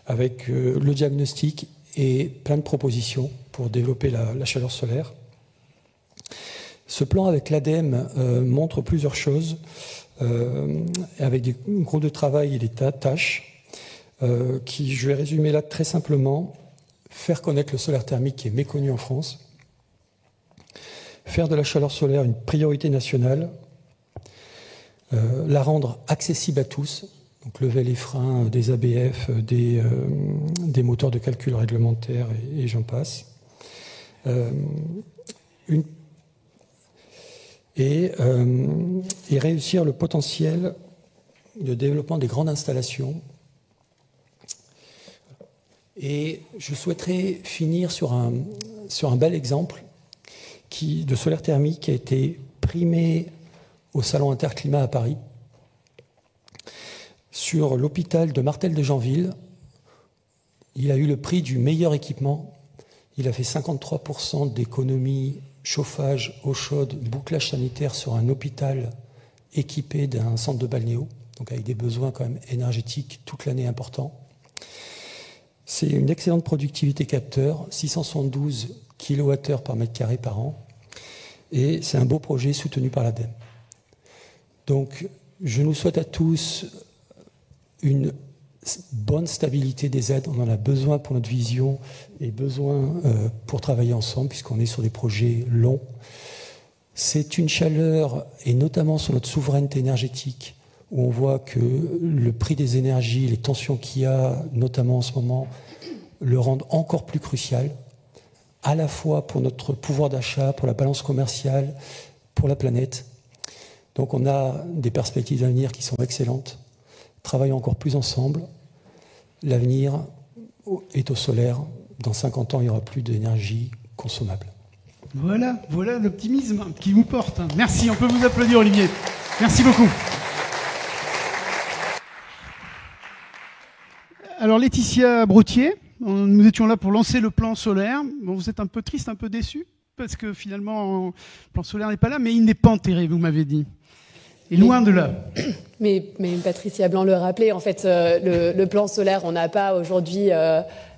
avec le diagnostic et plein de propositions pour développer la chaleur solaire. Ce plan avec l'ADEME montre plusieurs choses avec des groupes de travail et des tâches qui, je vais résumer là très simplement, faire connaître le solaire thermique qui est méconnu en France, faire de la chaleur solaire une priorité nationale, la rendre accessible à tous, donc lever les freins des ABF, des moteurs de calcul réglementaires et j'en passe. Et réussir le potentiel de développement des grandes installations. Et je souhaiterais finir sur un bel exemple de solaire thermique qui a été primé au Salon Interclimat à Paris. Sur l'hôpital de Martel-de-Janville, il a eu le prix du meilleur équipement. Il a fait 53% d'économie chauffage, eau chaude, bouclage sanitaire sur un hôpital équipé d'un centre de balnéo, donc avec des besoins quand même énergétiques toute l'année importants. C'est une excellente productivité capteur, 672 kWh par mètre carré par an. Et c'est un beau projet soutenu par l'ADEME. Donc, je nous souhaite à tous une bonne stabilité des aides. On en a besoin pour notre vision et besoin pour travailler ensemble, puisqu'on est sur des projets longs. C'est une chaleur, et notamment sur notre souveraineté énergétique, où on voit que le prix des énergies, les tensions qu'il y a, notamment en ce moment, le rendent encore plus crucial, à la fois pour notre pouvoir d'achat, pour la balance commerciale, pour la planète. Donc on a des perspectives d'avenir qui sont excellentes. Travaillons encore plus ensemble. L'avenir est au solaire. Dans 50 ans, il n'y aura plus d'énergie consommable. Voilà l'optimisme qui vous porte. Merci, on peut vous applaudir, Olivier. Merci beaucoup. Alors Laetitia Brotier, nous étions là pour lancer le plan solaire. Bon, vous êtes un peu triste, un peu déçu, parce que finalement, le plan solaire n'est pas là, mais il n'est pas enterré, vous m'avez dit. Et loin de là. Mais Patricia Blanc le rappelait, en fait, le plan solaire, on n'a pas aujourd'hui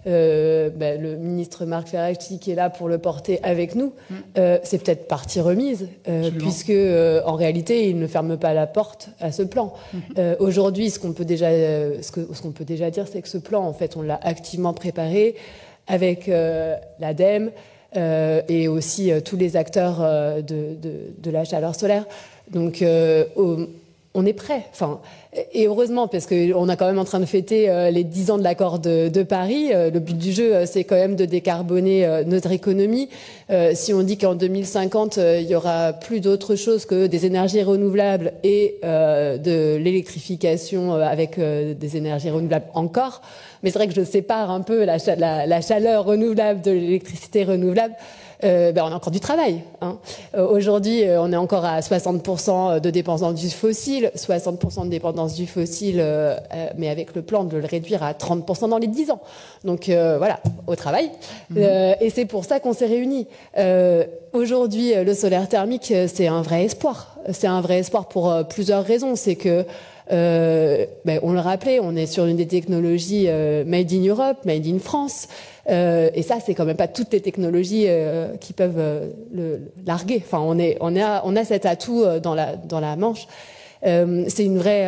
le ministre Marc Ferracci qui est là pour le porter avec nous. C'est peut-être partie remise, puisque en réalité, il ne ferme pas la porte à ce plan. Aujourd'hui, ce qu'on peut déjà dire, c'est que ce plan, en fait, on l'a activement préparé avec l'ADEME et aussi tous les acteurs de la chaleur solaire. Donc, on est prêt. Enfin, et heureusement, parce qu'on est quand même en train de fêter les 10 ans de l'accord de Paris. Le but du jeu, c'est quand même de décarboner notre économie. Si on dit qu'en 2050, il y aura plus d'autre chose que des énergies renouvelables et de l'électrification avec des énergies renouvelables encore. Mais c'est vrai que je sépare un peu la chaleur renouvelable de l'électricité renouvelable. On a encore du travail. Aujourd'hui, on est encore à 60% de dépendance du fossile, 60% de dépendance du fossile, mais avec le plan de le réduire à 30% dans les 10 ans. Donc voilà, au travail. Et c'est pour ça qu'on s'est réunis. Aujourd'hui, le solaire thermique, c'est un vrai espoir. C'est un vrai espoir pour plusieurs raisons. C'est que on le rappelait, on est sur une des technologies made in Europe, made in France. Et ça, c'est quand même pas toutes les technologies qui peuvent le larguer. Enfin, on a cet atout dans la Manche. C'est une vraie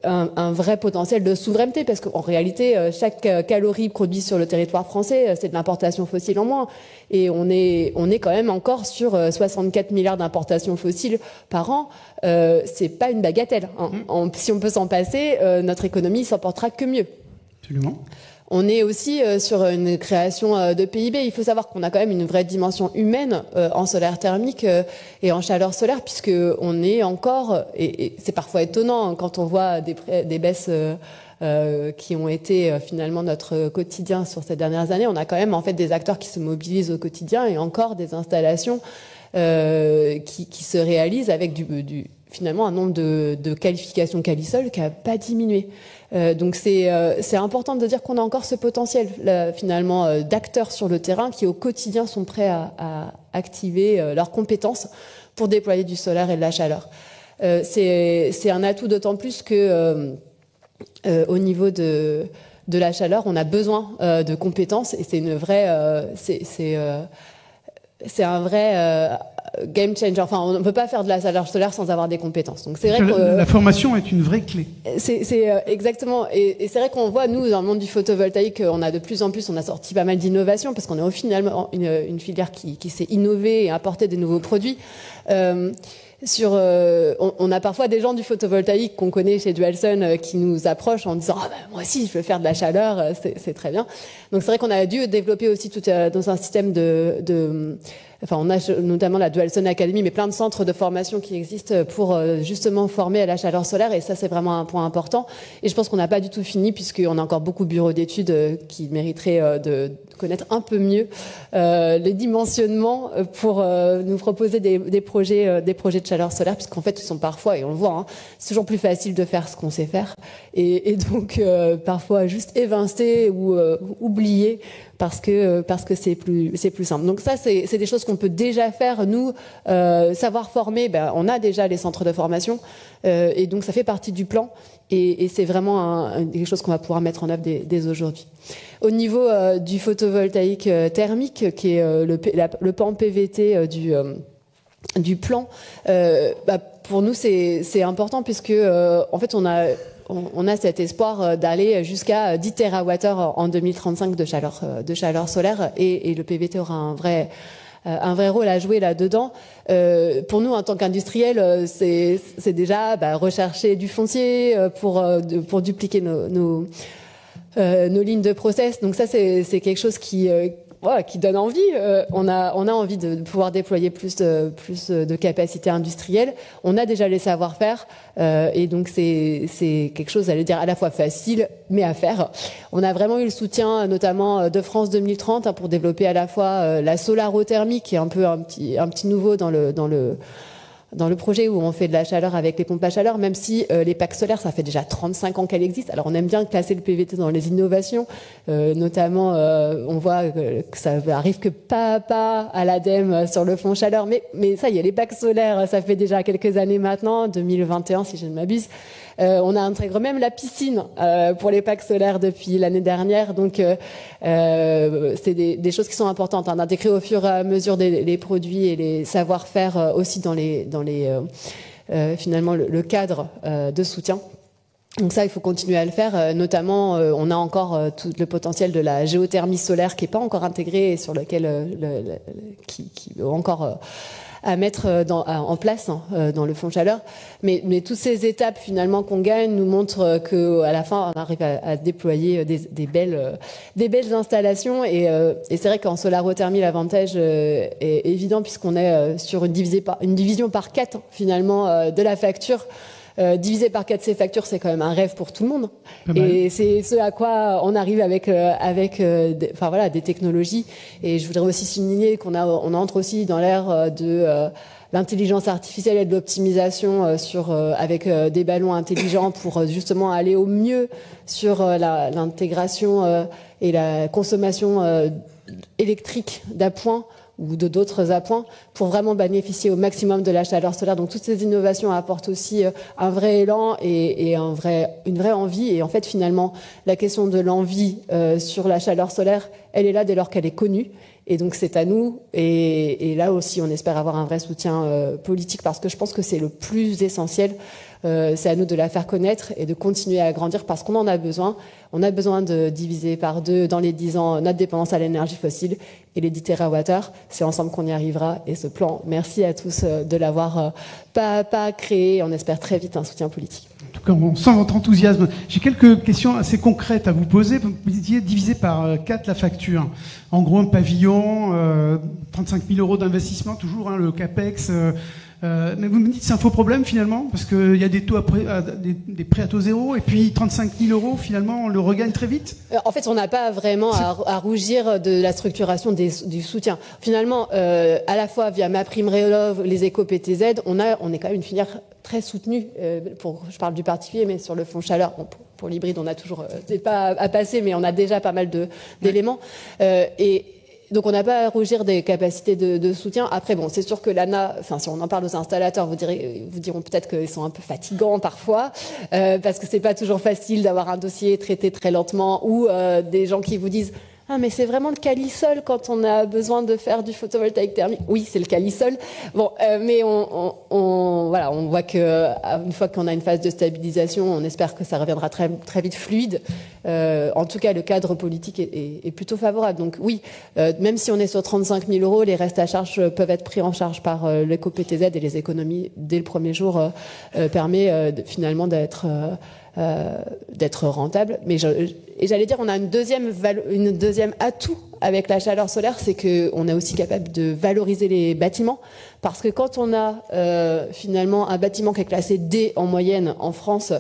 un vrai potentiel de souveraineté, parce qu'en réalité, chaque calorie produite sur le territoire français, c'est de l'importation fossile en moins. Et on est quand même encore sur 64 milliards d'importations fossiles par an. C'est pas une bagatelle. Si on peut s'en passer, notre économie s'en portera que mieux. Absolument. On est aussi sur une création de PIB. Il faut savoir qu'on a quand même une vraie dimension humaine en solaire thermique et en chaleur solaire, puisque on est encore, et c'est parfois étonnant quand on voit des baisses qui ont été finalement notre quotidien sur ces dernières années. On a quand même en fait des acteurs qui se mobilisent au quotidien et encore des installations qui se réalisent avec finalement un nombre de qualifications Calisol qui n'a pas diminué. Donc c'est important de dire qu'on a encore ce potentiel finalement d'acteurs sur le terrain qui au quotidien sont prêts à activer leurs compétences pour déployer du solaire et de la chaleur. C'est un atout d'autant plus que au niveau de la chaleur, on a besoin de compétences, et c'est une vraie c'est un vrai game changer. Enfin, on ne peut pas faire de la chaleur solaire sans avoir des compétences. Donc c'est vrai que la formation est une vraie clé. C'est exactement. Et c'est vrai qu'on voit, nous, dans le monde du photovoltaïque, on a de plus en plus, on a sorti pas mal d'innovations, parce qu'on est finalement une filière qui s'est innovée et apporté des nouveaux produits. On a parfois des gens du photovoltaïque qu'on connaît chez Dualsun qui nous approchent en disant moi aussi je veux faire de la chaleur, c'est très bien. Donc c'est vrai qu'on a dû développer aussi tout dans un système enfin on a notamment la Dualsun Academy, mais plein de centres de formation qui existent pour justement former à la chaleur solaire, et ça c'est vraiment un point important. Et je pense qu'on n'a pas du tout fini, puisqu'on a encore beaucoup de bureaux d'études qui mériteraient de connaître un peu mieux les dimensionnements pour nous proposer des projets de chaleur solaire, puisqu'en fait ils sont parfois, et on le voit, c'est toujours plus facile de faire ce qu'on sait faire, et donc parfois juste évincer ou oublier parce que c'est plus simple. Donc ça c'est des choses qu'on peut déjà faire, nous. Savoir former, on a déjà les centres de formation, Et donc ça fait partie du plan. Et c'est vraiment quelque chose qu'on va pouvoir mettre en œuvre dès aujourd'hui. Au niveau du photovoltaïque thermique, qui est le pan PVT du plan, pour nous c'est important puisque en fait on a cet espoir d'aller jusqu'à 10 TWh en 2035 de chaleur solaire et le PVT aura un vrai rôle à jouer là-dedans. Pour nous, en tant qu'industriels, c'est déjà rechercher du foncier pour dupliquer nos lignes de process. Donc ça, c'est quelque chose qui donne envie. On a envie de pouvoir déployer plus de capacités industrielles. On a déjà les savoir-faire et donc c'est quelque chose, j'allais dire, à la fois facile mais à faire. On a vraiment eu le soutien notamment de France 2030 pour développer à la fois la solarothermie qui est un peu un petit nouveau dans le projet où on fait de la chaleur avec les pompes à chaleur, même si les packs solaires, ça fait déjà 35 ans qu'elles existent. Alors on aime bien classer le PVT dans les innovations, notamment on voit que ça arrive que pas à pas à l'ADEME sur le fond chaleur, mais ça y est, les packs solaires, ça fait déjà quelques années maintenant, 2021 si je ne m'abuse. On a intégré même la piscine pour les packs solaires depuis l'année dernière. Donc, c'est des choses qui sont importantes d'intégrer au fur et à mesure les produits et les savoir-faire aussi dans finalement le cadre de soutien. Donc ça, il faut continuer à le faire. Notamment, on a encore tout le potentiel de la géothermie solaire qui n'est pas encore intégré et sur lequel qui encore à mettre en place dans le fond chaleur. Mais toutes ces étapes finalement qu'on gagne nous montrent qu'à la fin on arrive à déployer des belles installations et c'est vrai qu'en solarothermie l'avantage est évident puisqu'on est sur une division par 4 finalement de la facture. Divisé par 4 ces factures, c'est quand même un rêve pour tout le monde. Et c'est ce à quoi on arrive avec des technologies. Et je voudrais aussi souligner qu'on entre aussi dans l'ère de l'intelligence artificielle et de l'optimisation avec des ballons intelligents pour justement aller au mieux sur l'intégration et la consommation électrique d'appoint ou d'autres appoints pour vraiment bénéficier au maximum de la chaleur solaire. Donc toutes ces innovations apportent aussi un vrai élan et une vraie envie. Et en fait, finalement, la question de l'envie sur la chaleur solaire, elle est là dès lors qu'elle est connue. Et donc c'est à nous. Et là aussi, on espère avoir un vrai soutien politique parce que je pense que c'est le plus essentiel. C'est à nous de la faire connaître et de continuer à grandir parce qu'on en a besoin. On a besoin de diviser par 2 dans les 10 ans notre dépendance à l'énergie fossile et les 10 TWh. C'est ensemble qu'on y arrivera. Et ce plan, merci à tous de l'avoir pas créé. On espère très vite un soutien politique. En tout cas, on sent votre enthousiasme. J'ai quelques questions assez concrètes à vous poser. Vous disiez diviser par 4 la facture. En gros, un pavillon, 35 000 € d'investissement, toujours le CAPEX. Mais vous me dites c'est un faux problème finalement parce qu'il y a des taux des prêts à taux zéro et puis 35 000 € finalement on le regagne très vite. En fait on n'a pas vraiment à rougir de la structuration du soutien. Finalement à la fois via MaPrimeRénov', les éco-PTZ, on est quand même une filière très soutenue. Je parle du particulier mais sur le fonds chaleur pour l'hybride on a toujours des pas à passer mais on a déjà pas mal d'éléments donc on n'a pas à rougir des capacités de soutien. Après, bon, c'est sûr que l'ANA, si on en parle aux installateurs, vous diront peut-être qu'ils sont un peu fatigants parfois, parce que c'est pas toujours facile d'avoir un dossier traité très lentement, ou des gens qui vous disent ah mais c'est vraiment le calisol quand on a besoin de faire du photovoltaïque thermique. Oui, c'est le calisol. Bon, mais on voit que une fois qu'on a une phase de stabilisation, on espère que ça reviendra très très vite fluide. En tout cas, le cadre politique est plutôt favorable. Donc oui, même si on est sur 35 000 €, les restes à charge peuvent être pris en charge par l'éco-PTZ et les économies dès le premier jour permet finalement d'être rentable. Mais j'allais dire, on a une deuxième atout avec la chaleur solaire, c'est qu'on est aussi capable de valoriser les bâtiments. Parce que quand on a finalement un bâtiment qui est classé D en moyenne en France,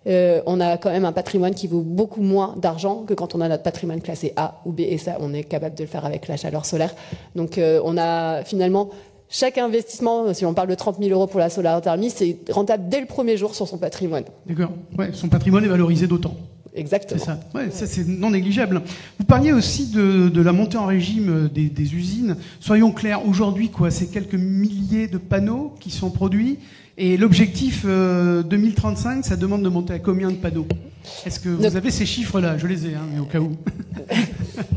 on a quand même un patrimoine qui vaut beaucoup moins d'argent que quand on a notre patrimoine classé A ou B. Et ça, on est capable de le faire avec la chaleur solaire. Donc on a finalement... Chaque investissement, si on parle de 30 000 € pour la solarothermie, c'est rentable dès le premier jour sur son patrimoine. D'accord. Ouais, son patrimoine est valorisé d'autant. Exactement. C'est ça. Ouais, ça, c'est non négligeable. Vous parliez aussi de la montée en régime des usines. Soyons clairs, aujourd'hui, quoi, c'est quelques milliers de panneaux qui sont produits. Et l'objectif 2035, ça demande de monter à combien de panneaux? Est-ce que vous avez ces chiffres-là? Je les ai, hein, mais au cas où.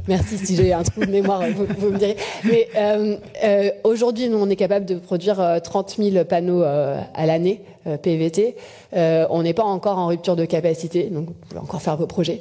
Merci, si j'ai un trou de mémoire, vous me direz. Mais aujourd'hui, nous, on est capable de produire 30 000 panneaux à l'année, PVT. On n'est pas encore en rupture de capacité, donc vous pouvez encore faire vos projets.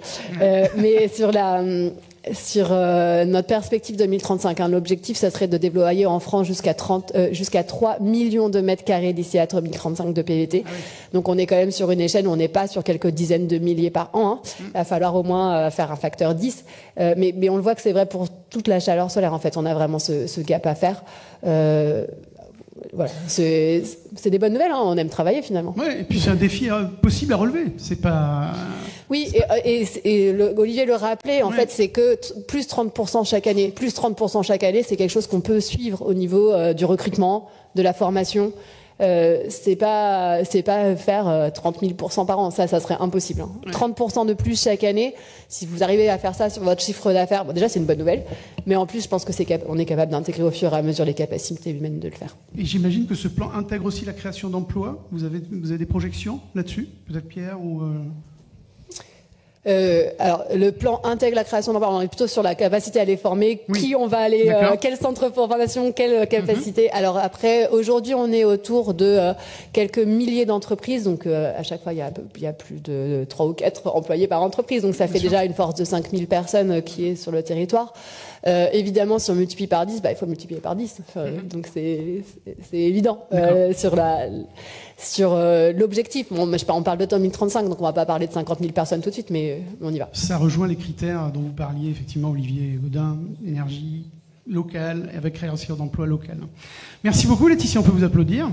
Mais sur notre perspective 2035, l'objectif, ça serait de déployer en France jusqu'à 3 millions de mètres carrés d'ici à 2035 de PVT. Ah oui. Donc on est quand même sur une échelle où on n'est pas sur quelques dizaines de milliers par an. Il va falloir au moins faire un facteur 10. Mais on le voit que c'est vrai pour toute la chaleur solaire, en fait. On a vraiment ce gap à faire. Voilà, c'est des bonnes nouvelles, on aime travailler finalement. Ouais, et puis c'est un défi possible à relever, c'est pas... Oui, et Olivier le rappelait, en fait, c'est que plus 30% chaque année, c'est quelque chose qu'on peut suivre au niveau du recrutement, de la formation. C'est pas faire 30 000% par an, ça serait impossible. Hein. Ouais. 30% de plus chaque année, si vous arrivez à faire ça sur votre chiffre d'affaires, bon, déjà c'est une bonne nouvelle, mais en plus je pense que on est capable d'intégrer au fur et à mesure les capacités humaines de le faire. Et j'imagine que ce plan intègre aussi la création d'emplois. Vous avez des projections là-dessus, peut-être Pierre ou alors, le plan intègre la création d'emplois. On est plutôt sur la capacité à les former. Oui. Qui on va aller, quel centre pour formation, quelle capacité. Alors après, aujourd'hui, on est autour de quelques milliers d'entreprises. Donc, à chaque fois, il y a plus de 3 ou 4 employés par entreprise. Donc, ça fait déjà une force de 5000 personnes qui est sur le territoire. Évidemment, si on multiplie par 10, il faut multiplier par 10. Donc, c'est évident. Sur l'objectif, bon, on parle de 2035, donc on ne va pas parler de 50 000 personnes tout de suite, mais on y va. Ça rejoint les critères dont vous parliez, effectivement, Olivier Gaudin, énergie locale, avec création d'emplois locales. Merci beaucoup, Laetitia, on peut vous applaudir.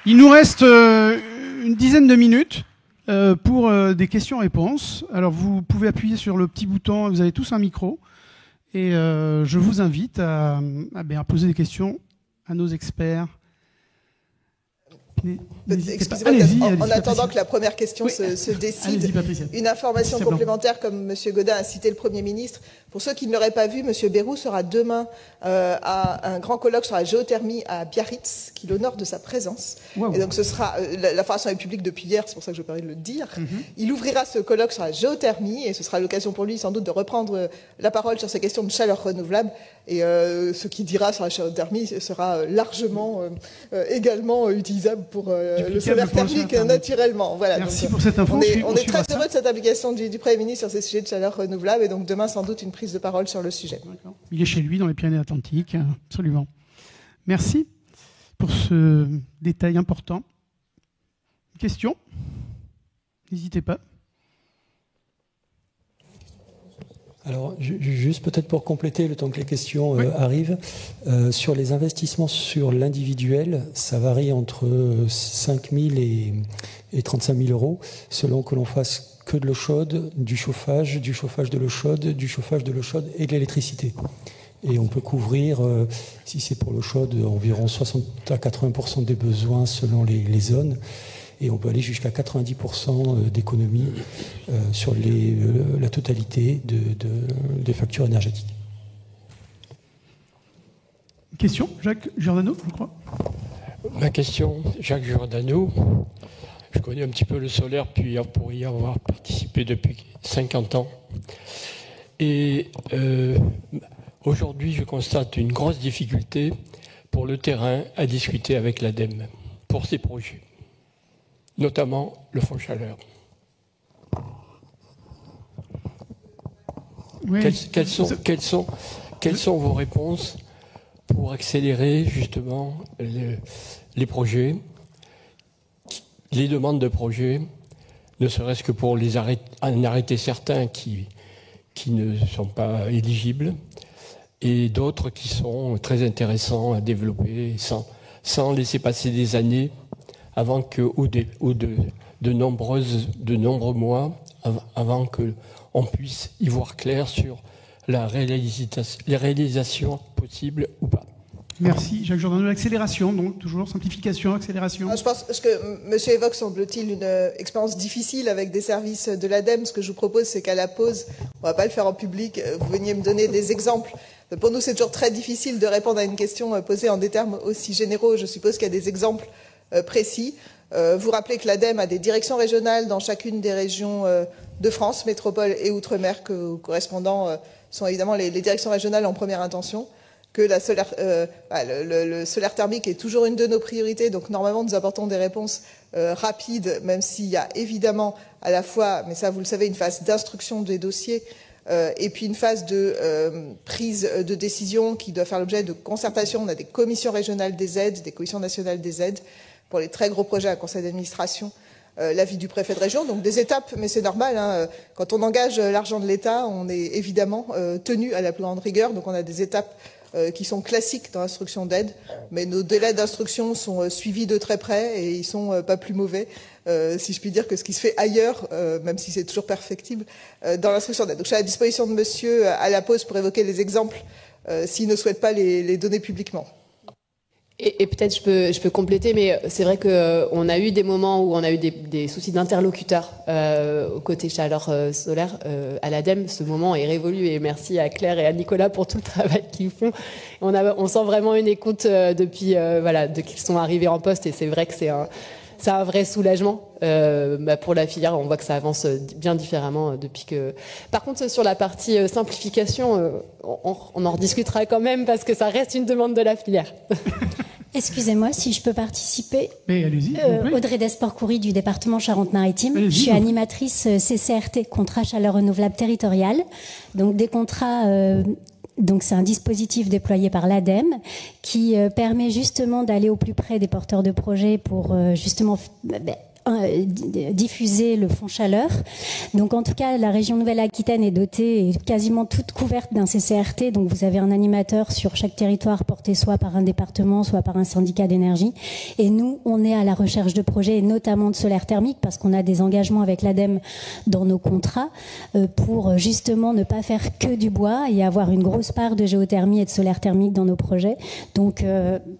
Il nous reste une dizaine de minutes pour des questions-réponses. Alors, vous pouvez appuyer sur le petit bouton, vous avez tous un micro, et je vous invite à poser des questions à nos experts. Excusez-moi, en attendant que la première question se décide, une information complémentaire, comme M. Gaudin a cité le Premier ministre. Pour ceux qui ne l'auraient pas vu, M. Bayrou sera demain à un grand colloque sur la géothermie à Biarritz, qui l'honore de sa présence. Wow. Et donc ce sera, l'information est publique depuis hier, c'est pour ça que je me permets de le dire. Il ouvrira ce colloque sur la géothermie et ce sera l'occasion pour lui sans doute de reprendre la parole sur ces questions de chaleur renouvelable. Et ce qu'il dira sur la géothermie sera largement également utilisable pour le solaire thermique naturellement. Voilà. Merci pour cette info. On est très heureux de cette application du Premier ministre sur ces sujets de chaleur renouvelable et donc demain sans doute une prise de parole sur le sujet. Il est chez lui dans les Pyrénées-Atlantiques, absolument. Merci pour ce détail important. Question? N'hésitez pas. Alors, juste peut-être pour compléter le temps que les questions arrivent, sur les investissements sur l'individuel, ça varie entre 5 000 et 35 000 euros, selon que l'on fasse que de l'eau chaude, du chauffage de l'eau chaude, du chauffage de l'eau chaude et de l'électricité. Et on peut couvrir, si c'est pour l'eau chaude, environ 60 à 80% des besoins selon les zones. Et on peut aller jusqu'à 90% d'économie sur la totalité des factures énergétiques. Question, Jacques Giordano, je crois. Ma question, Jacques Giordano. Je connais un petit peu le solaire pour y avoir participé depuis 50 ans. Et aujourd'hui, je constate une grosse difficulté pour le terrain à discuter avec l'ADEME pour ces projets, notamment le fonds chaleur. Oui. Quelles sont vos réponses pour accélérer justement les projets, les demandes de projets, ne serait-ce que pour en arrêter certains qui ne sont pas éligibles et d'autres qui sont très intéressants à développer sans laisser passer des années avant que, ou de nombreux mois avant qu'on puisse y voir clair sur les réalisations possibles ou pas. Merci. Jacques Giordano, l'accélération, donc toujours simplification, accélération. Je pense que monsieur évoque, semble-t-il, une expérience difficile avec des services de l'ADEME. Ce que je vous propose, c'est qu'à la pause, on ne va pas le faire en public, vous veniez me donner des exemples. Pour nous, c'est toujours très difficile de répondre à une question posée en des termes aussi généraux. Je suppose qu'il y a des exemples précis. Vous rappelez que l'ADEME a des directions régionales dans chacune des régions de France, métropole et outre-mer, que correspondant sont évidemment les directions régionales en première intention. Que le solaire thermique est toujours une de nos priorités. Donc normalement, nous apportons des réponses rapides, même s'il y a évidemment à la fois, mais ça vous le savez, une phase d'instruction des dossiers et puis une phase de prise de décision qui doit faire l'objet de concertation. On a des commissions régionales des aides, des commissions nationales des aides pour les très gros projets à conseil d'administration. L'avis du préfet de région, donc des étapes, mais c'est normal. Hein, quand on engage l'argent de l'État, on est évidemment tenu à la plus grande rigueur. Donc on a des étapes qui sont classiques dans l'instruction d'aide, mais nos délais d'instruction sont suivis de très près et ils sont pas plus mauvais, si je puis dire, que ce qui se fait ailleurs, même si c'est toujours perfectible, dans l'instruction d'aide. Donc je suis à la disposition de monsieur à la pause pour évoquer les exemples, s'il ne souhaite pas les donner publiquement. Et peut-être je peux compléter, mais c'est vrai qu'on a eu des moments où on a eu des soucis d'interlocuteurs au côté chaleur solaire à l'ADEME. Ce moment est révolu et merci à Claire et à Nicolas pour tout le travail qu'ils font. On sent vraiment une écoute depuis qu'ils sont arrivés en poste et c'est vrai que c'est un vrai soulagement pour la filière. On voit que ça avance bien différemment depuis que... Par contre, sur la partie simplification, on en rediscutera quand même parce que ça reste une demande de la filière. Excusez-moi si je peux participer. Mais allez-y. Audrey Desport-Coury du département Charente-Maritime. Je suis animatrice CCRT, contrat chaleur renouvelable territoriale. Donc des contrats... Donc c'est un dispositif déployé par l'ADEME qui permet justement d'aller au plus près des porteurs de projets pour justement diffuser le fonds chaleur. Donc en tout cas, la région Nouvelle-Aquitaine est dotée et quasiment toute couverte d'un CCRT. Donc vous avez un animateur sur chaque territoire porté soit par un département, soit par un syndicat d'énergie. Et nous, on est à la recherche de projets, et notamment de solaire thermique, parce qu'on a des engagements avec l'ADEME dans nos contrats pour justement ne pas faire que du bois et avoir une grosse part de géothermie et de solaire thermique dans nos projets. Donc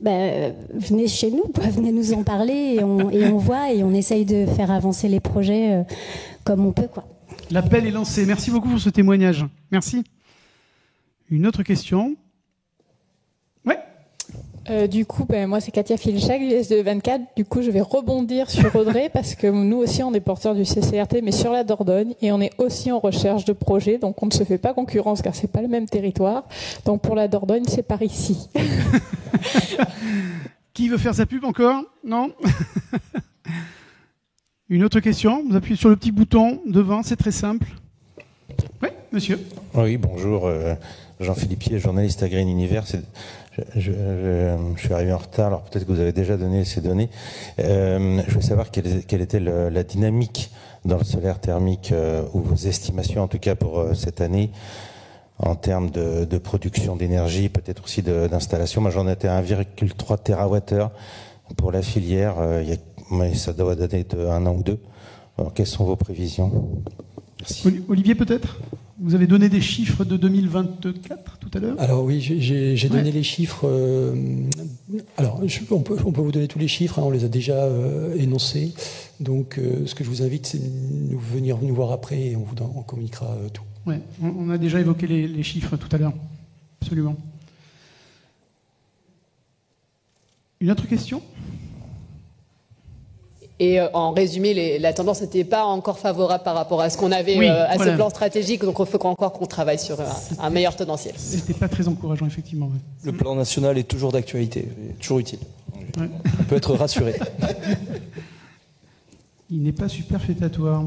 venez chez nous, venez nous en parler et on voit et on essaie de faire avancer les projets comme on peut, quoi. L'appel est lancé. Merci beaucoup pour ce témoignage. Merci. Une autre question? Ouais. Du coup, moi c'est Katia Filchak du SDE24. Du coup, je vais rebondir sur Audrey parce que nous aussi on est porteurs du CCRT, mais sur la Dordogne, et on est aussi en recherche de projets. Donc on ne se fait pas concurrence car c'est pas le même territoire. Donc pour la Dordogne, c'est par ici. Qui veut faire sa pub encore? Non. Une autre question? Vous appuyez sur le petit bouton devant, c'est très simple. Oui, monsieur. Oui, bonjour. Jean-Philippe Pied, journaliste à Green Universe. Je suis arrivé en retard, alors peut-être que vous avez déjà donné ces données. Je voulais savoir quelle était la dynamique dans le solaire thermique, ou vos estimations en tout cas pour cette année, en termes de production d'énergie, peut-être aussi d'installation. Moi j'en étais à 1,3 TWh pour la filière, mais ça doit dater d'un an ou deux. Alors, quelles sont vos prévisions? Merci. Olivier, peut-être? Vous avez donné des chiffres de 2024 tout à l'heure? Alors oui, j'ai donné les chiffres. Alors, on peut vous donner tous les chiffres, hein, on les a déjà énoncés. Donc, ce que je vous invite, c'est de venir nous voir après et on communiquera tout. Ouais, on a déjà évoqué les chiffres tout à l'heure. Absolument. Une autre question? Et en résumé, la tendance n'était pas encore favorable par rapport à ce qu'on avait, ce plan stratégique. Donc il faut encore qu'on travaille sur un meilleur tendanciel. C'était pas très encourageant, effectivement. Ouais. Le plan national est toujours d'actualité, toujours utile. Ouais. On peut être rassuré. Il n'est pas superfétatoire.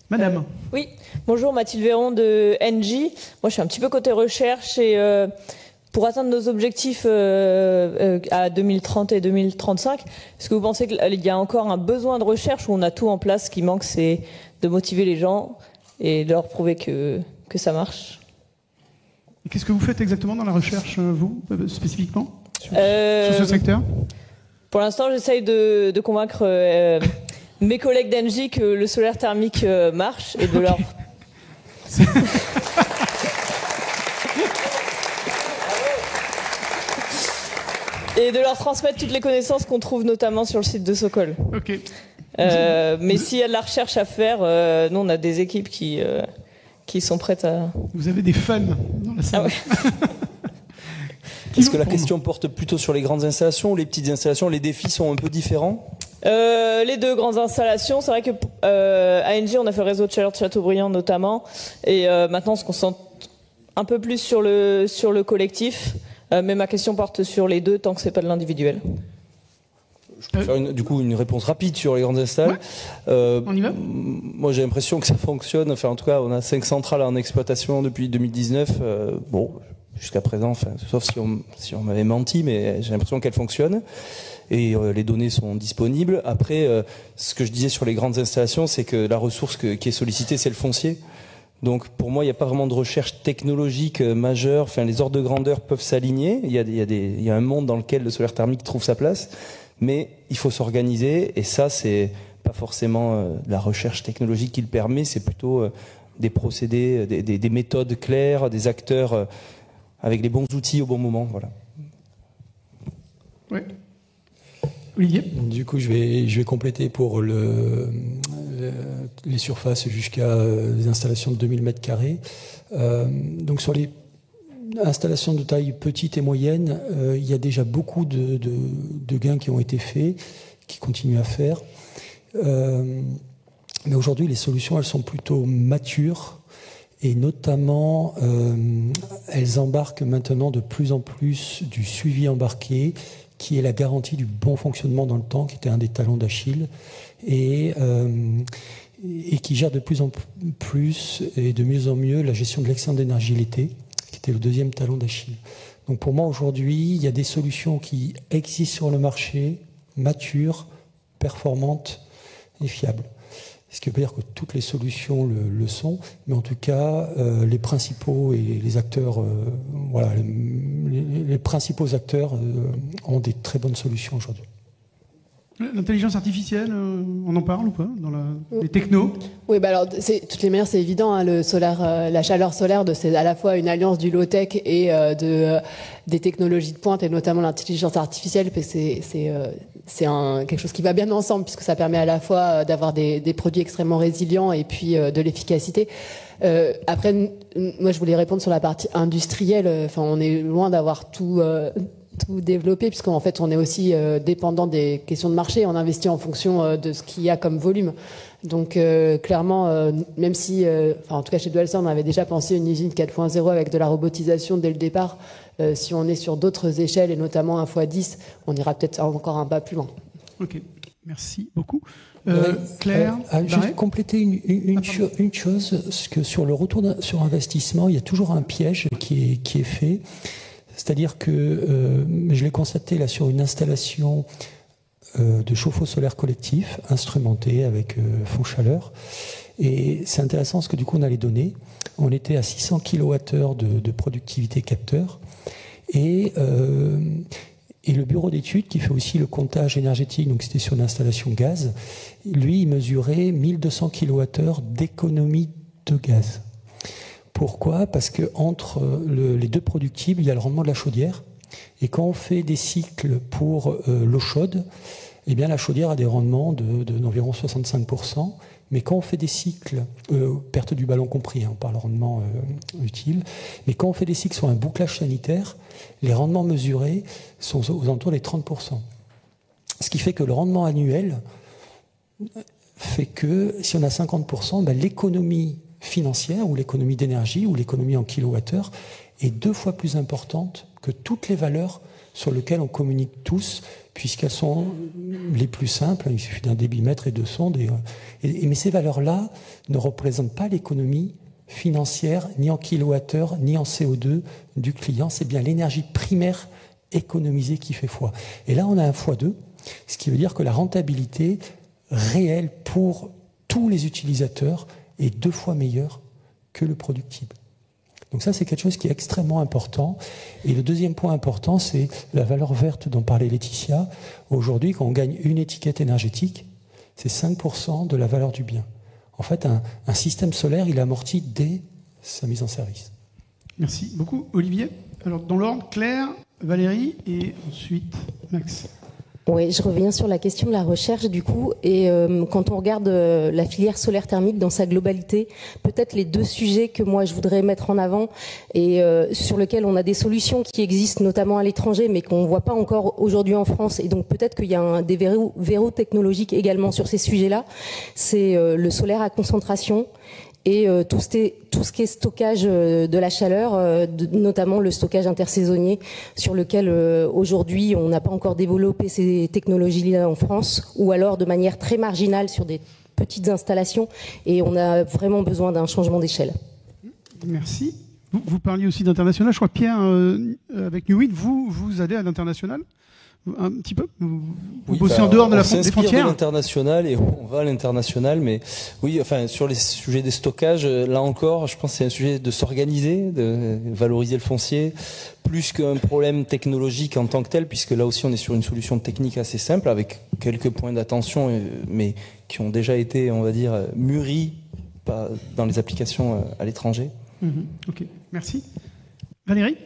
Madame. Oui, bonjour, Mathilde Véron de Engie. Moi, je suis un petit peu côté recherche et pour atteindre nos objectifs à 2030 et 2035, est-ce que vous pensez qu'il y a encore un besoin de recherche ou on a tout en place? Ce qui manque, c'est de motiver les gens et de leur prouver que ça marche. Et qu'est-ce que vous faites exactement dans la recherche, vous, spécifiquement, sur ce secteur? Pour l'instant, j'essaye de convaincre mes collègues d'Engie que le solaire thermique marche et de leur... Et de leur transmettre toutes les connaissances qu'on trouve notamment sur le site de Sokol. Ok. Mais s'il y a de la recherche à faire, nous on a des équipes qui sont prêtes à... Vous avez des fans dans la salle. Ah ouais. Est-ce que la question porte plutôt sur les grandes installations ou les petites installations? Les défis sont un peu différents? Les deux grandes installations, c'est vrai que à Engie on a fait le réseau de chaleur de Châteaubriand notamment, et maintenant on se concentre un peu plus sur le collectif, mais ma question porte sur les deux tant que c'est pas de l'individuel. Je peux faire du coup une réponse rapide sur les grandes installs. On y va? Moi j'ai l'impression que ça fonctionne, enfin en tout cas on a 5 centrales en exploitation depuis 2019, bon jusqu'à présent, enfin, sauf si on m'avait menti, mais j'ai l'impression qu'elles fonctionnent. Et les données sont disponibles. Après, ce que je disais sur les grandes installations, c'est que la ressource qui est sollicitée, c'est le foncier. Donc pour moi, il n'y a pas vraiment de recherche technologique majeure. Enfin, les ordres de grandeur peuvent s'aligner. Il y a un monde dans lequel le solaire thermique trouve sa place, mais il faut s'organiser. Et ça, c'est pas forcément de la recherche technologique qui le permet. C'est plutôt des procédés, des méthodes claires, des acteurs avec les bons outils au bon moment. Voilà. Oui. Olivier ? Du coup, je vais compléter pour les surfaces jusqu'à des installations de 2000 m². Donc sur les installations de taille petite et moyenne, il y a déjà beaucoup de gains qui ont été faits, qui continuent à faire. Mais aujourd'hui, les solutions, elles sont plutôt matures. Et notamment, elles embarquent maintenant de plus en plus du suivi embarqué, qui est la garantie du bon fonctionnement dans le temps, qui était un des talons d'Achille, et qui gère de plus en plus et de mieux en mieux la gestion de l'excédent d'énergie l'été, qui était le deuxième talon d'Achille. Donc pour moi, aujourd'hui, il y a des solutions qui existent sur le marché, matures, performantes et fiables. Ce qui veut dire que toutes les solutions le sont, mais en tout cas, les principaux et les acteurs, voilà, les principaux acteurs ont des très bonnes solutions aujourd'hui. L'intelligence artificielle, on en parle ou pas dans les technos? Oui, bah alors, toutes les manières, c'est évident. Hein, le solaire, la chaleur solaire, c'est à la fois une alliance du low-tech et des technologies de pointe, et notamment l'intelligence artificielle, parce que c'est quelque chose qui va bien ensemble, puisque ça permet à la fois d'avoir des produits extrêmement résilients et puis de l'efficacité. Après, moi, je voulais répondre sur la partie industrielle. Enfin, on est loin d'avoir tout développé, puisqu'en fait on est aussi dépendant des questions de marché, on investit en fonction de ce qu'il y a comme volume. Donc clairement, même si, en tout cas chez Dualsun, on avait déjà pensé une usine 4.0 avec de la robotisation dès le départ, si on est sur d'autres échelles, et notamment 1x10, on ira peut-être encore un pas plus loin. Ok, merci beaucoup. Claire, juste compléter une chose, parce que sur le retour sur investissement, il y a toujours un piège qui est fait. C'est-à-dire que, je l'ai constaté là sur une installation de chauffe-eau solaire collectif, instrumenté avec fond chaleur. Et c'est intéressant parce que du coup on a les données. On était à 600 kWh de productivité capteur. Et le bureau d'études qui fait aussi le comptage énergétique, donc c'était sur une installation gaz, lui il mesurait 1200 kWh d'économie de gaz. Pourquoi? Parce que entre les deux productibles, il y a le rendement de la chaudière. Et quand on fait des cycles pour l'eau chaude, eh bien la chaudière a des rendements d'environ 65%. Mais quand on fait des cycles, perte du ballon compris, hein, par le rendement utile, mais quand on fait des cycles sur un bouclage sanitaire, les rendements mesurés sont aux alentours des 30%. Ce qui fait que le rendement annuel fait que si on a 50%, ben, l'économie financière ou l'économie d'énergie ou l'économie en kilowattheure est 2 fois plus importante que toutes les valeurs sur lesquelles on communique tous, puisqu'elles sont les plus simples. Il suffit d'un débitmètre et de sondes. Mais ces valeurs-là ne représentent pas l'économie financière, ni en kilowattheure, ni en CO2 du client. C'est bien l'énergie primaire économisée qui fait foi. Et là, on a un x2, ce qui veut dire que la rentabilité réelle pour tous les utilisateurs est 2 fois meilleure que le productible. Donc ça, c'est quelque chose qui est extrêmement important. Et le deuxième point important, c'est la valeur verte dont parlait Laetitia. Aujourd'hui, quand on gagne une étiquette énergétique, c'est 5% de la valeur du bien. En fait, un système solaire, il amortit dès sa mise en service. Merci beaucoup. Olivier? Alors, dans l'ordre, Claire, Valérie et ensuite Max. Oui, je reviens sur la question de la recherche du coup, et quand on regarde la filière solaire thermique dans sa globalité, peut-être les deux sujets que moi je voudrais mettre en avant et sur lesquels on a des solutions qui existent notamment à l'étranger mais qu'on ne voit pas encore aujourd'hui en France, et donc peut-être qu'il y a des verrous technologiques également sur ces sujets-là, c'est le solaire à concentration et tout ce qui est stockage de la chaleur, notamment le stockage intersaisonnier, sur lequel aujourd'hui on n'a pas encore développé ces technologies-là en France, ou alors de manière très marginale sur des petites installations, et on a vraiment besoin d'un changement d'échelle. Merci. Vous parliez aussi d'international, je crois Pierre, avec New Wind, vous allez à l'international un petit peu, vous bossez en dehors de des frontières. On s'inspire de l'international et on va à l'international, mais oui, enfin sur les sujets des stockages, là encore, je pense que c'est un sujet de s'organiser, de valoriser le foncier, plus qu'un problème technologique en tant que tel, puisque là aussi on est sur une solution technique assez simple avec quelques points d'attention, mais qui ont déjà été, on va dire, mûris dans les applications à l'étranger. Ok, merci. Valérie ?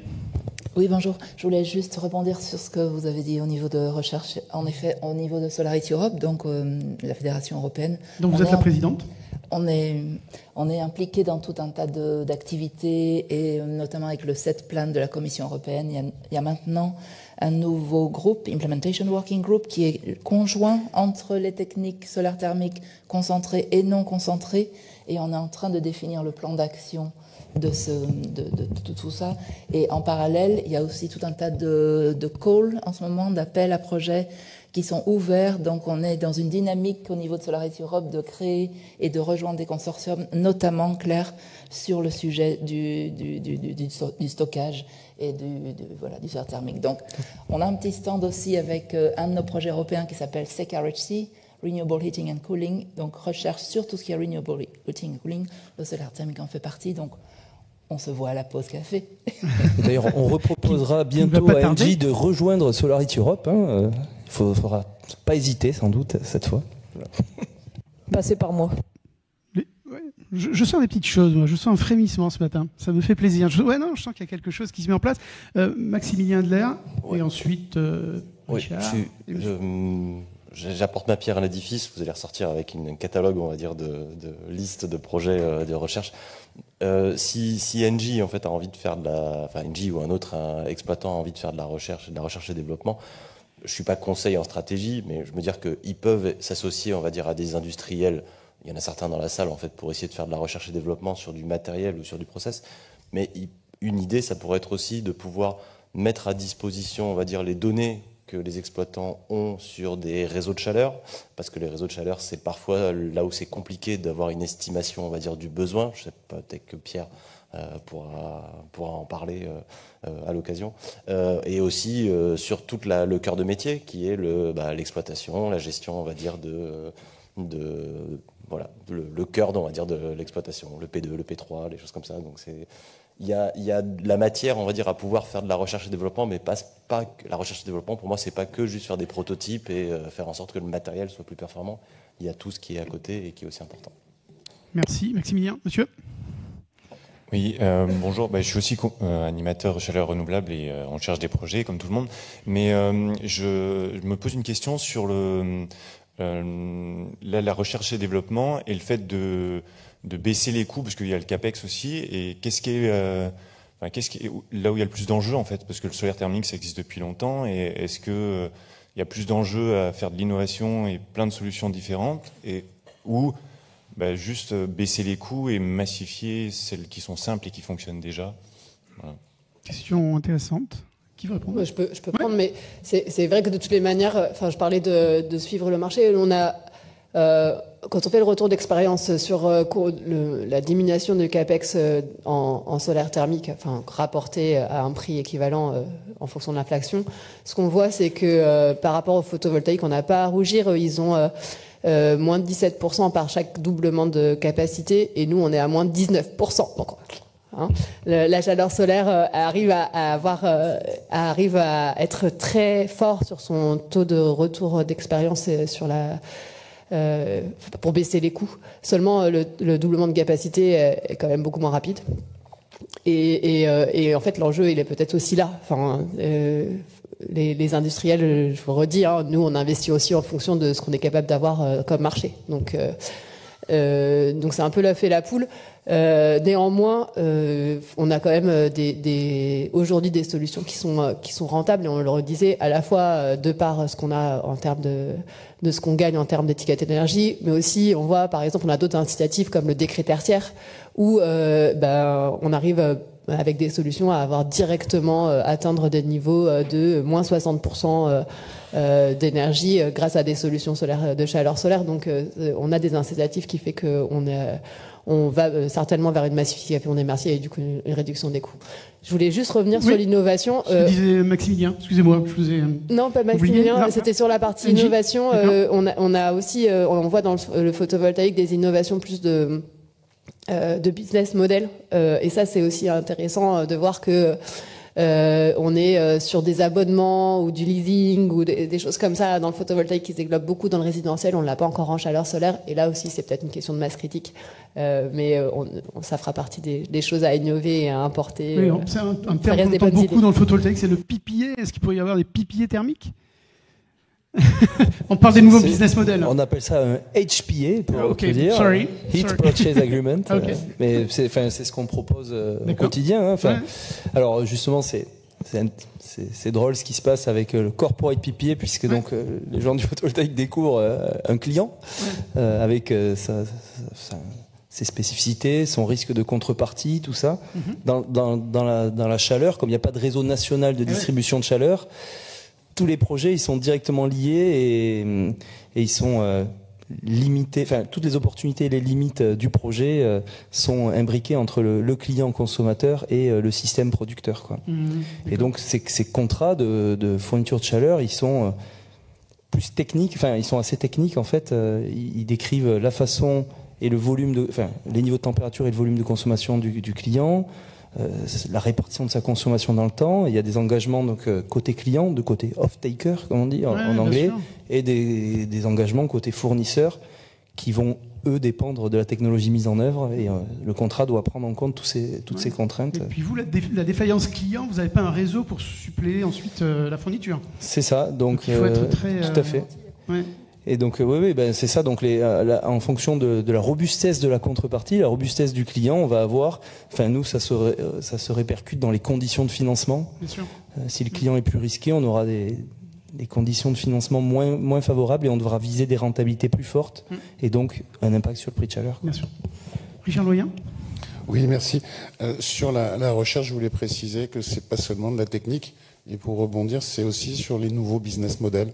Oui, bonjour. Je voulais juste rebondir sur ce que vous avez dit au niveau de recherche. En effet, au niveau de Solarity Europe, donc la Fédération européenne. Donc vous êtes la présidente ? On est impliqué dans tout un tas d'activités, et notamment avec le 7 plan de la Commission européenne. Il y a maintenant un nouveau groupe, Implementation Working Group, qui est conjoint entre les techniques solaires thermiques concentrées et non concentrées, et on est en train de définir le plan d'action de tout ça. Et en parallèle, il y a aussi tout un tas de calls en ce moment, d'appels à projets qui sont ouverts. Donc on est dans une dynamique au niveau de Solarity Europe de créer et de rejoindre des consortiums, notamment, Claire, sur le sujet du stockage et du solaire thermique. Donc on a un petit stand aussi avec un de nos projets européens qui s'appelle SECRHC, Renewable Heating and Cooling, donc recherche sur tout ce qui est Renewable Heating and Cooling. Le solaire thermique en fait partie, donc on se voit à la pause café. D'ailleurs, on reproposera bientôt à Engie de rejoindre Solarity Europe. Il ne faudra pas hésiter, sans doute, cette fois. Passez par moi. Je sens des petites choses, moi. Je sens un frémissement ce matin. Ça me fait plaisir. Je sens qu'il y a quelque chose qui se met en place. Maximilien Adler, et ensuite Richard. J'apporte ma pierre à l'édifice. Vous allez ressortir avec un catalogue, on va dire, de listes de projets de recherche. Si Engie en fait a envie de faire Engie ou un autre exploitant a envie de faire de la recherche et développement, je suis pas conseil en stratégie, mais je me dire qu'ils peuvent s'associer, on va dire, à des industriels. Il y en a certains dans la salle en fait pour essayer de faire de la recherche et développement sur du matériel ou sur du process. Mais une idée, ça pourrait être aussi de pouvoir mettre à disposition, on va dire, les données que les exploitants ont sur des réseaux de chaleur, parce que les réseaux de chaleur, c'est parfois là où c'est compliqué d'avoir une estimation, on va dire, du besoin. Je sais pas, peut-être que Pierre pourra en parler à l'occasion. Et aussi sur tout le cœur de métier, qui est l'exploitation, la gestion, on va dire, le cœur, on va dire, de l'exploitation, le P2, le P3, les choses comme ça. Donc il y a de la matière, on va dire, à pouvoir faire de la recherche et développement, mais pas la recherche et développement, pour moi, c'est pas que juste faire des prototypes et faire en sorte que le matériel soit plus performant. Il y a tout ce qui est à côté et qui est aussi important. Merci. Maximilien, monsieur. Oui, bonjour. Je suis aussi animateur chaleur renouvelable et on cherche des projets, comme tout le monde. Mais je me pose une question sur la recherche et développement et le fait de baisser les coûts, parce qu'il y a le CAPEX aussi, et qu'est-ce qui est là où il y a le plus d'enjeux, en fait, parce que le solaire thermique, ça existe depuis longtemps, et est-ce que il y a plus d'enjeux à faire de l'innovation et plein de solutions différentes, ou juste baisser les coûts et massifier celles qui sont simples et qui fonctionnent déjà? Voilà. Question intéressante. Qui veut répondre ? Je peux prendre, mais c'est vrai que de toutes les manières, je parlais de suivre le marché. On a, quand on fait le retour d'expérience sur la diminution du CAPEX en solaire thermique, rapporté à un prix équivalent en fonction de l'inflation, ce qu'on voit, c'est que par rapport au photovoltaïque, on n'a pas à rougir. Ils ont moins de 17% par chaque doublement de capacité, et nous, on est à moins de 19%. Donc, la chaleur solaire arrive à être très fort sur son taux de retour d'expérience sur pour baisser les coûts. Seulement, le doublement de capacité est quand même beaucoup moins rapide. Et en fait, l'enjeu, il est peut-être aussi là. Enfin, les industriels, je vous redis, hein, nous, on investit aussi en fonction de ce qu'on est capable d'avoir comme marché. Donc c'est un peu l'œuf et la poule. Néanmoins, on a quand même aujourd'hui des solutions qui sont rentables, et on le redisait, à la fois de par ce qu'on a en termes de ce qu'on gagne en termes d'étiquette énergie, mais aussi on voit par exemple on a d'autres incitatifs comme le décret tertiaire où on arrive avec des solutions à avoir directement atteindre des niveaux de moins 60% d'énergie grâce à des solutions solaires de chaleur solaire. Donc on a des incitatifs qui fait que on va certainement vers une massification des marchés et du coup une réduction des coûts. Je voulais juste revenir sur l'innovation. Ce que disait Maximilien, excusez-moi, je vous ai non, pas Maximilien, c'était sur la partie innovation. On a aussi, on voit dans le photovoltaïque des innovations plus de business model. Et ça, c'est aussi intéressant de voir que on est sur des abonnements ou du leasing ou des choses comme ça dans le photovoltaïque qui se développent beaucoup dans le résidentiel. On ne l'a pas encore en chaleur solaire. Et là aussi, c'est peut-être une question de masse critique. Mais ça fera partie des choses à innover et à importer. Oui, c'est un terme qu'on entend beaucoup dans le photovoltaïque, c'est le PPA. Est-ce qu'il pourrait y avoir des PPA thermiques? On parle des nouveaux business models. On appelle ça un HPA, pour dire. Heat Purchase Agreement. Mais c'est ce qu'on propose au quotidien. Hein. Alors justement, c'est drôle ce qui se passe avec le corporate PPA, puisque donc les gens du photovoltaïque découvrent un client avec ses spécificités, son risque de contrepartie, tout ça. Dans la chaleur, comme il n'y a pas de réseau national de distribution de chaleur, tous les projets ils sont directement liés et ils sont limités. Enfin, toutes les opportunités et les limites du projet sont imbriquées entre le client consommateur et le système producteur, quoi. Et donc ces contrats de fourniture de chaleur, ils sont plus techniques. Enfin, ils sont assez techniques en fait. Ils décrivent la façon et le volume les niveaux de température et le volume de consommation du client. La répartition de sa consommation dans le temps. Il y a des engagements donc côté client, de côté off-taker, comme on dit en anglais, et des engagements côté fournisseur qui vont, eux, dépendre de la technologie mise en œuvre. Et le contrat doit prendre en compte toutes ces contraintes. Et puis vous, la défaillance client, vous n'avez pas un réseau pour suppléer ensuite la fourniture. C'est ça. Donc il faut être très... Tout à fait. Et donc c'est ça. Donc en fonction de la robustesse de la contrepartie, la robustesse du client, on va avoir. Enfin nous, ça se répercute dans les conditions de financement. Bien sûr. Si le client est plus risqué, on aura des conditions de financement moins favorables et on devra viser des rentabilités plus fortes et donc un impact sur le prix de chaleur. Bien sûr. Richard Loyen. Oui, merci. Sur la recherche, je voulais préciser que c'est pas seulement de la technique. Et pour rebondir, c'est aussi sur les nouveaux business models.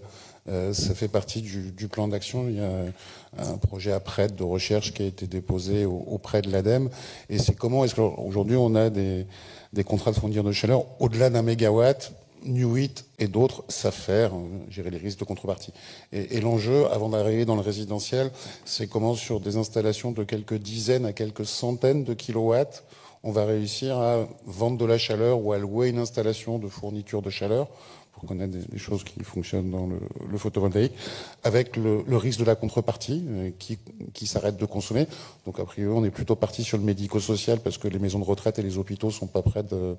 Ça fait partie du plan d'action. Il y a un projet APRED de recherche qui a été déposé auprès de l'ADEME. Et c'est comment est-ce qu'aujourd'hui on a des contrats de fourniture de chaleur au-delà d'un mégawatt, Nuit et d'autres savent faire, gérer les risques de contrepartie. Et l'enjeu, avant d'arriver dans le résidentiel, c'est comment sur des installations de quelques dizaines à quelques centaines de kilowatts, on va réussir à vendre de la chaleur ou à louer une installation de fourniture de chaleur pour connaître des choses qui fonctionnent dans le photovoltaïque, avec le risque de la contrepartie qui s'arrête de consommer. Donc a priori, on est plutôt parti sur le médico-social parce que les maisons de retraite et les hôpitaux sont pas prêts de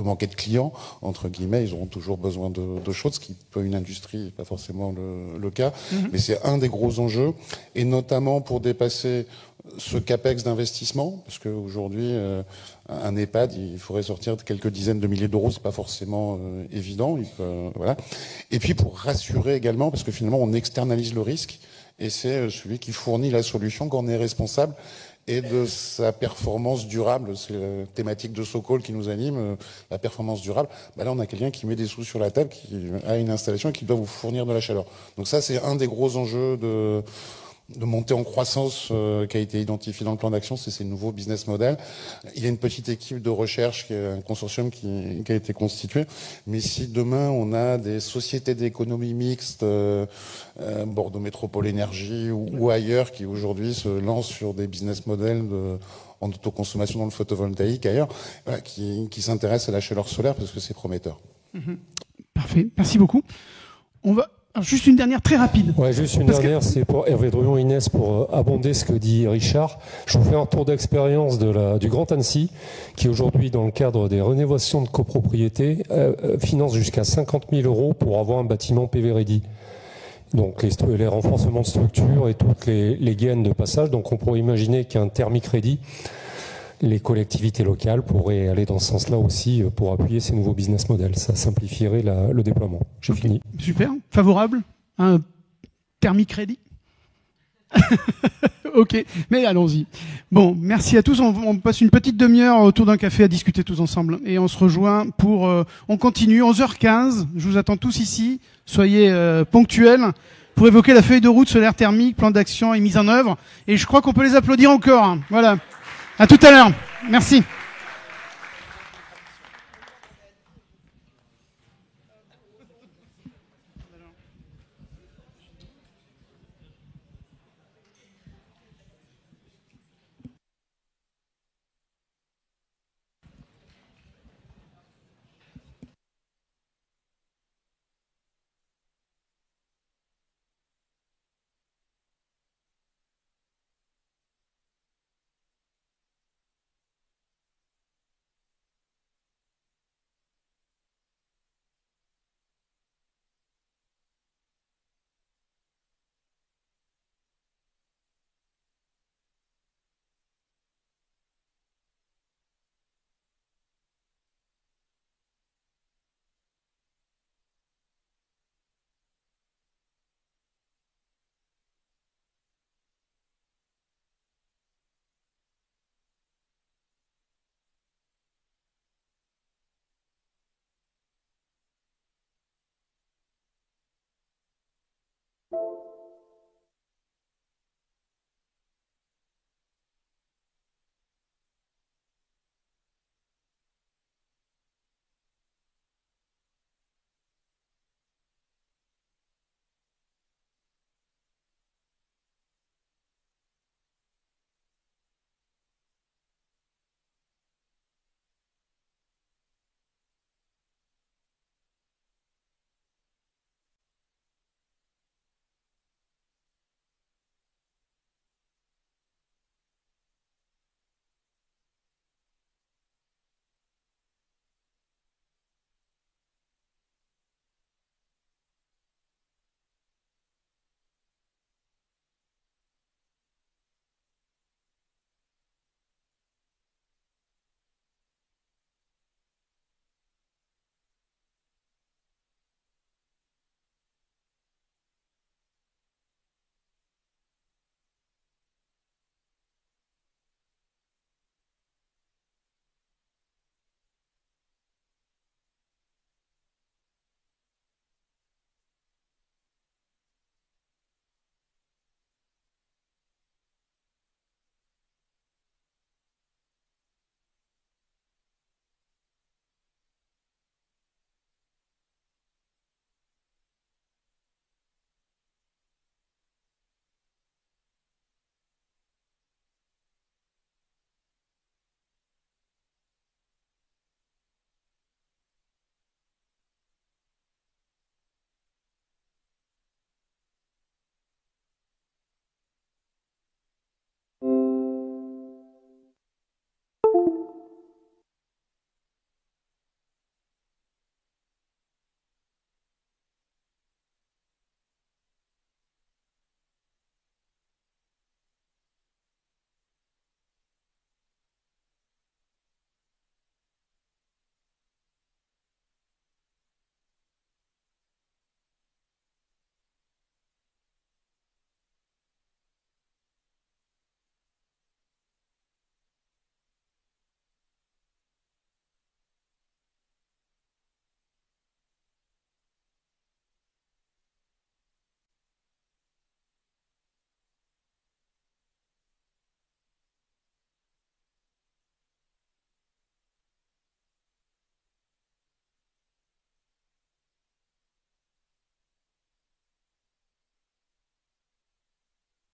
manquer de clients, entre guillemets. Ils auront toujours besoin de choses, ce qui pour une industrie n'est pas forcément le cas. Mais c'est un des gros enjeux, et notamment pour dépasser ce capex d'investissement, parce qu'aujourd'hui, un EHPAD, il faudrait sortir de quelques dizaines de milliers d'euros, c'est pas forcément évident. Voilà. Et puis pour rassurer également, parce que finalement on externalise le risque, et c'est celui qui fournit la solution quand on est responsable et de sa performance durable. C'est la thématique de Sokol qui nous anime, la performance durable. Là, on a quelqu'un qui met des sous sur la table, qui a une installation et qui doit vous fournir de la chaleur. Donc ça, c'est un des gros enjeux de montée en croissance qui a été identifié dans le plan d'action, c'est ces nouveaux business models. Il y a une petite équipe de recherche, un consortium qui a été constitué. Mais si demain on a des sociétés d'économie mixte, Bordeaux Métropole Énergie ou ailleurs, qui aujourd'hui se lancent sur des business models en autoconsommation dans le photovoltaïque ailleurs, voilà, qui s'intéressent à la chaleur solaire parce que c'est prometteur. Parfait, merci beaucoup. On va Alors, juste une dernière très rapide. Ouais, juste une dernière, c'est pour Hervé Druon-Inès pour abonder ce que dit Richard. Je vous fais un retour d'expérience du Grand Annecy, qui aujourd'hui, dans le cadre des rénovations de copropriété, finance jusqu'à 50 000 € pour avoir un bâtiment PV ready. Donc les renforcements de structure et toutes les gaines de passage. Donc on pourrait imaginer qu'un thermique ready, les collectivités locales pourraient aller dans ce sens-là aussi pour appuyer ces nouveaux business models. Ça simplifierait le déploiement. J'ai fini. Super. Favorable? Un thermique ready? Ok, mais allons-y. Bon, merci à tous. On passe une petite demi-heure autour d'un café à discuter tous ensemble. Et on se rejoint pour... on continue, 11h15. Je vous attends tous ici. Soyez ponctuels pour évoquer la feuille de route solaire thermique, plan d'action et mise en œuvre. Et je crois qu'on peut les applaudir encore. Hein. Voilà. À tout à l'heure. Merci.